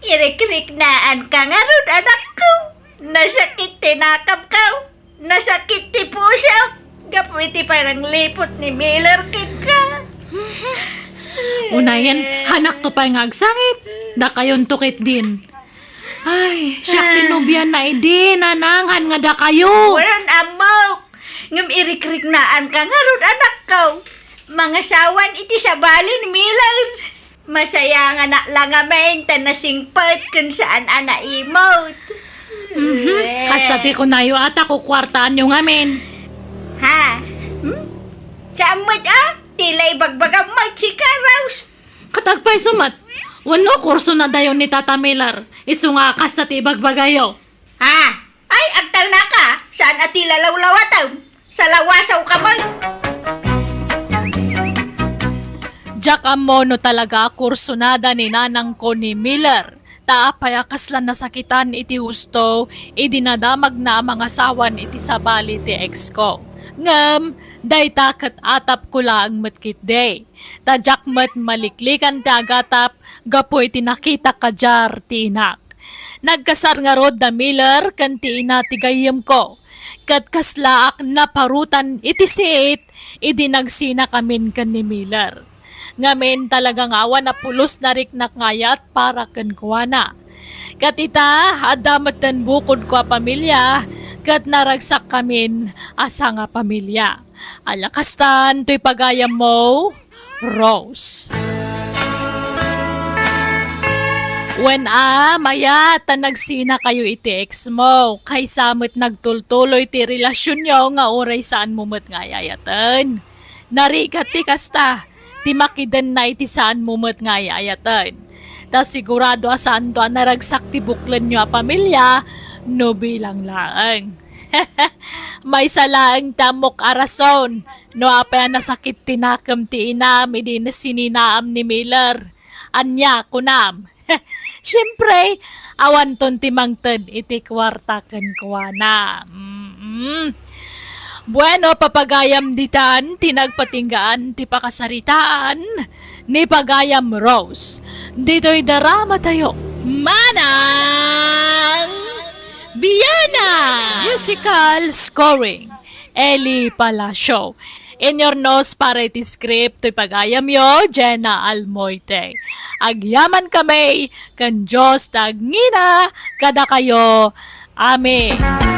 Irik-rik naan ka nga ron anak ko. Nasakit tinakap ka. Nasakit ti puso. Gapuiti parang lipot ni Miller kid ka. Unayan, hanak to pa nga agsangit. Da kayon tukit din. Ay, siyak tinubyan na idi, nananghan nga da kayo. Waran amok. ngam irik-rik naan ka nga ron anak ko. Mga sawan iti sa balin Miller. Masaya nga na lang amin tanasingpet kung saan ana imot. Kasta ti ko na yu ata ko kwartaan yung amin. Ha? Saan mo't Tila'y bagbagamot si Rose. Katagpay sumat. Wano kurso na dayon ni Tata Miller. Isu nga kasta ti bagbagayo. Ha? Ay, agtal na ka. Saan ati lalaw-lawataw? Sa lawasaw ka mo. Jack amono talaga kursunada ni nanang ko ni Miller. Taapay kaslan nasakitan iti husto, idinadamag na ang mga sawan iti sabali ti ex ko. Ngam, day takat atap ko lang matkit day. Tadyak mat maliklikan ti agatap, gapoy tinakita ka jar tinak. Nagkasar nga rod da Miller kan ti ina ti gayem ko. Kat kaslaak na parutan iti siit, idinagsina kamin kan ni Miller. Ngamin talagang awan na pulos na riknak ngayat para kan kuwana. Katita, adamat tan bukod ko a pamilya, kat naragsak kamin asa nga pamilya. Alakastan, to'y pagayam mo, Rose. When maya, nagsina kayo iti ex mo, kay samot nagtultuloy ti relasyon nyo nga oray saan mo mat nga yayatan. Narigat ti kasta, ti makidan na iti saan mo mat nga yayatan. Ta sigurado asaan to naragsak ti buklan nyo a pamilya, no bilang laang. May salaang tamok arason, no apaya nasakit tinakam ti inam, idi na sininaam ni Miller. Anya kunam. Siyempre, awan ton ti mangted iti kwarta ken kuana. Bueno, papagayam ditan, tinagpatinggaan, ti pakasaritaan, ni pagayam Rose. Dito'y darama tayo. Manang Biyana! Musical scoring. Eli Palacio. In your nose para iti script, to'y pagayam yo, Jenna Almoite. Agyaman kami, kan Diyos tagngina, kada kayo. Amen.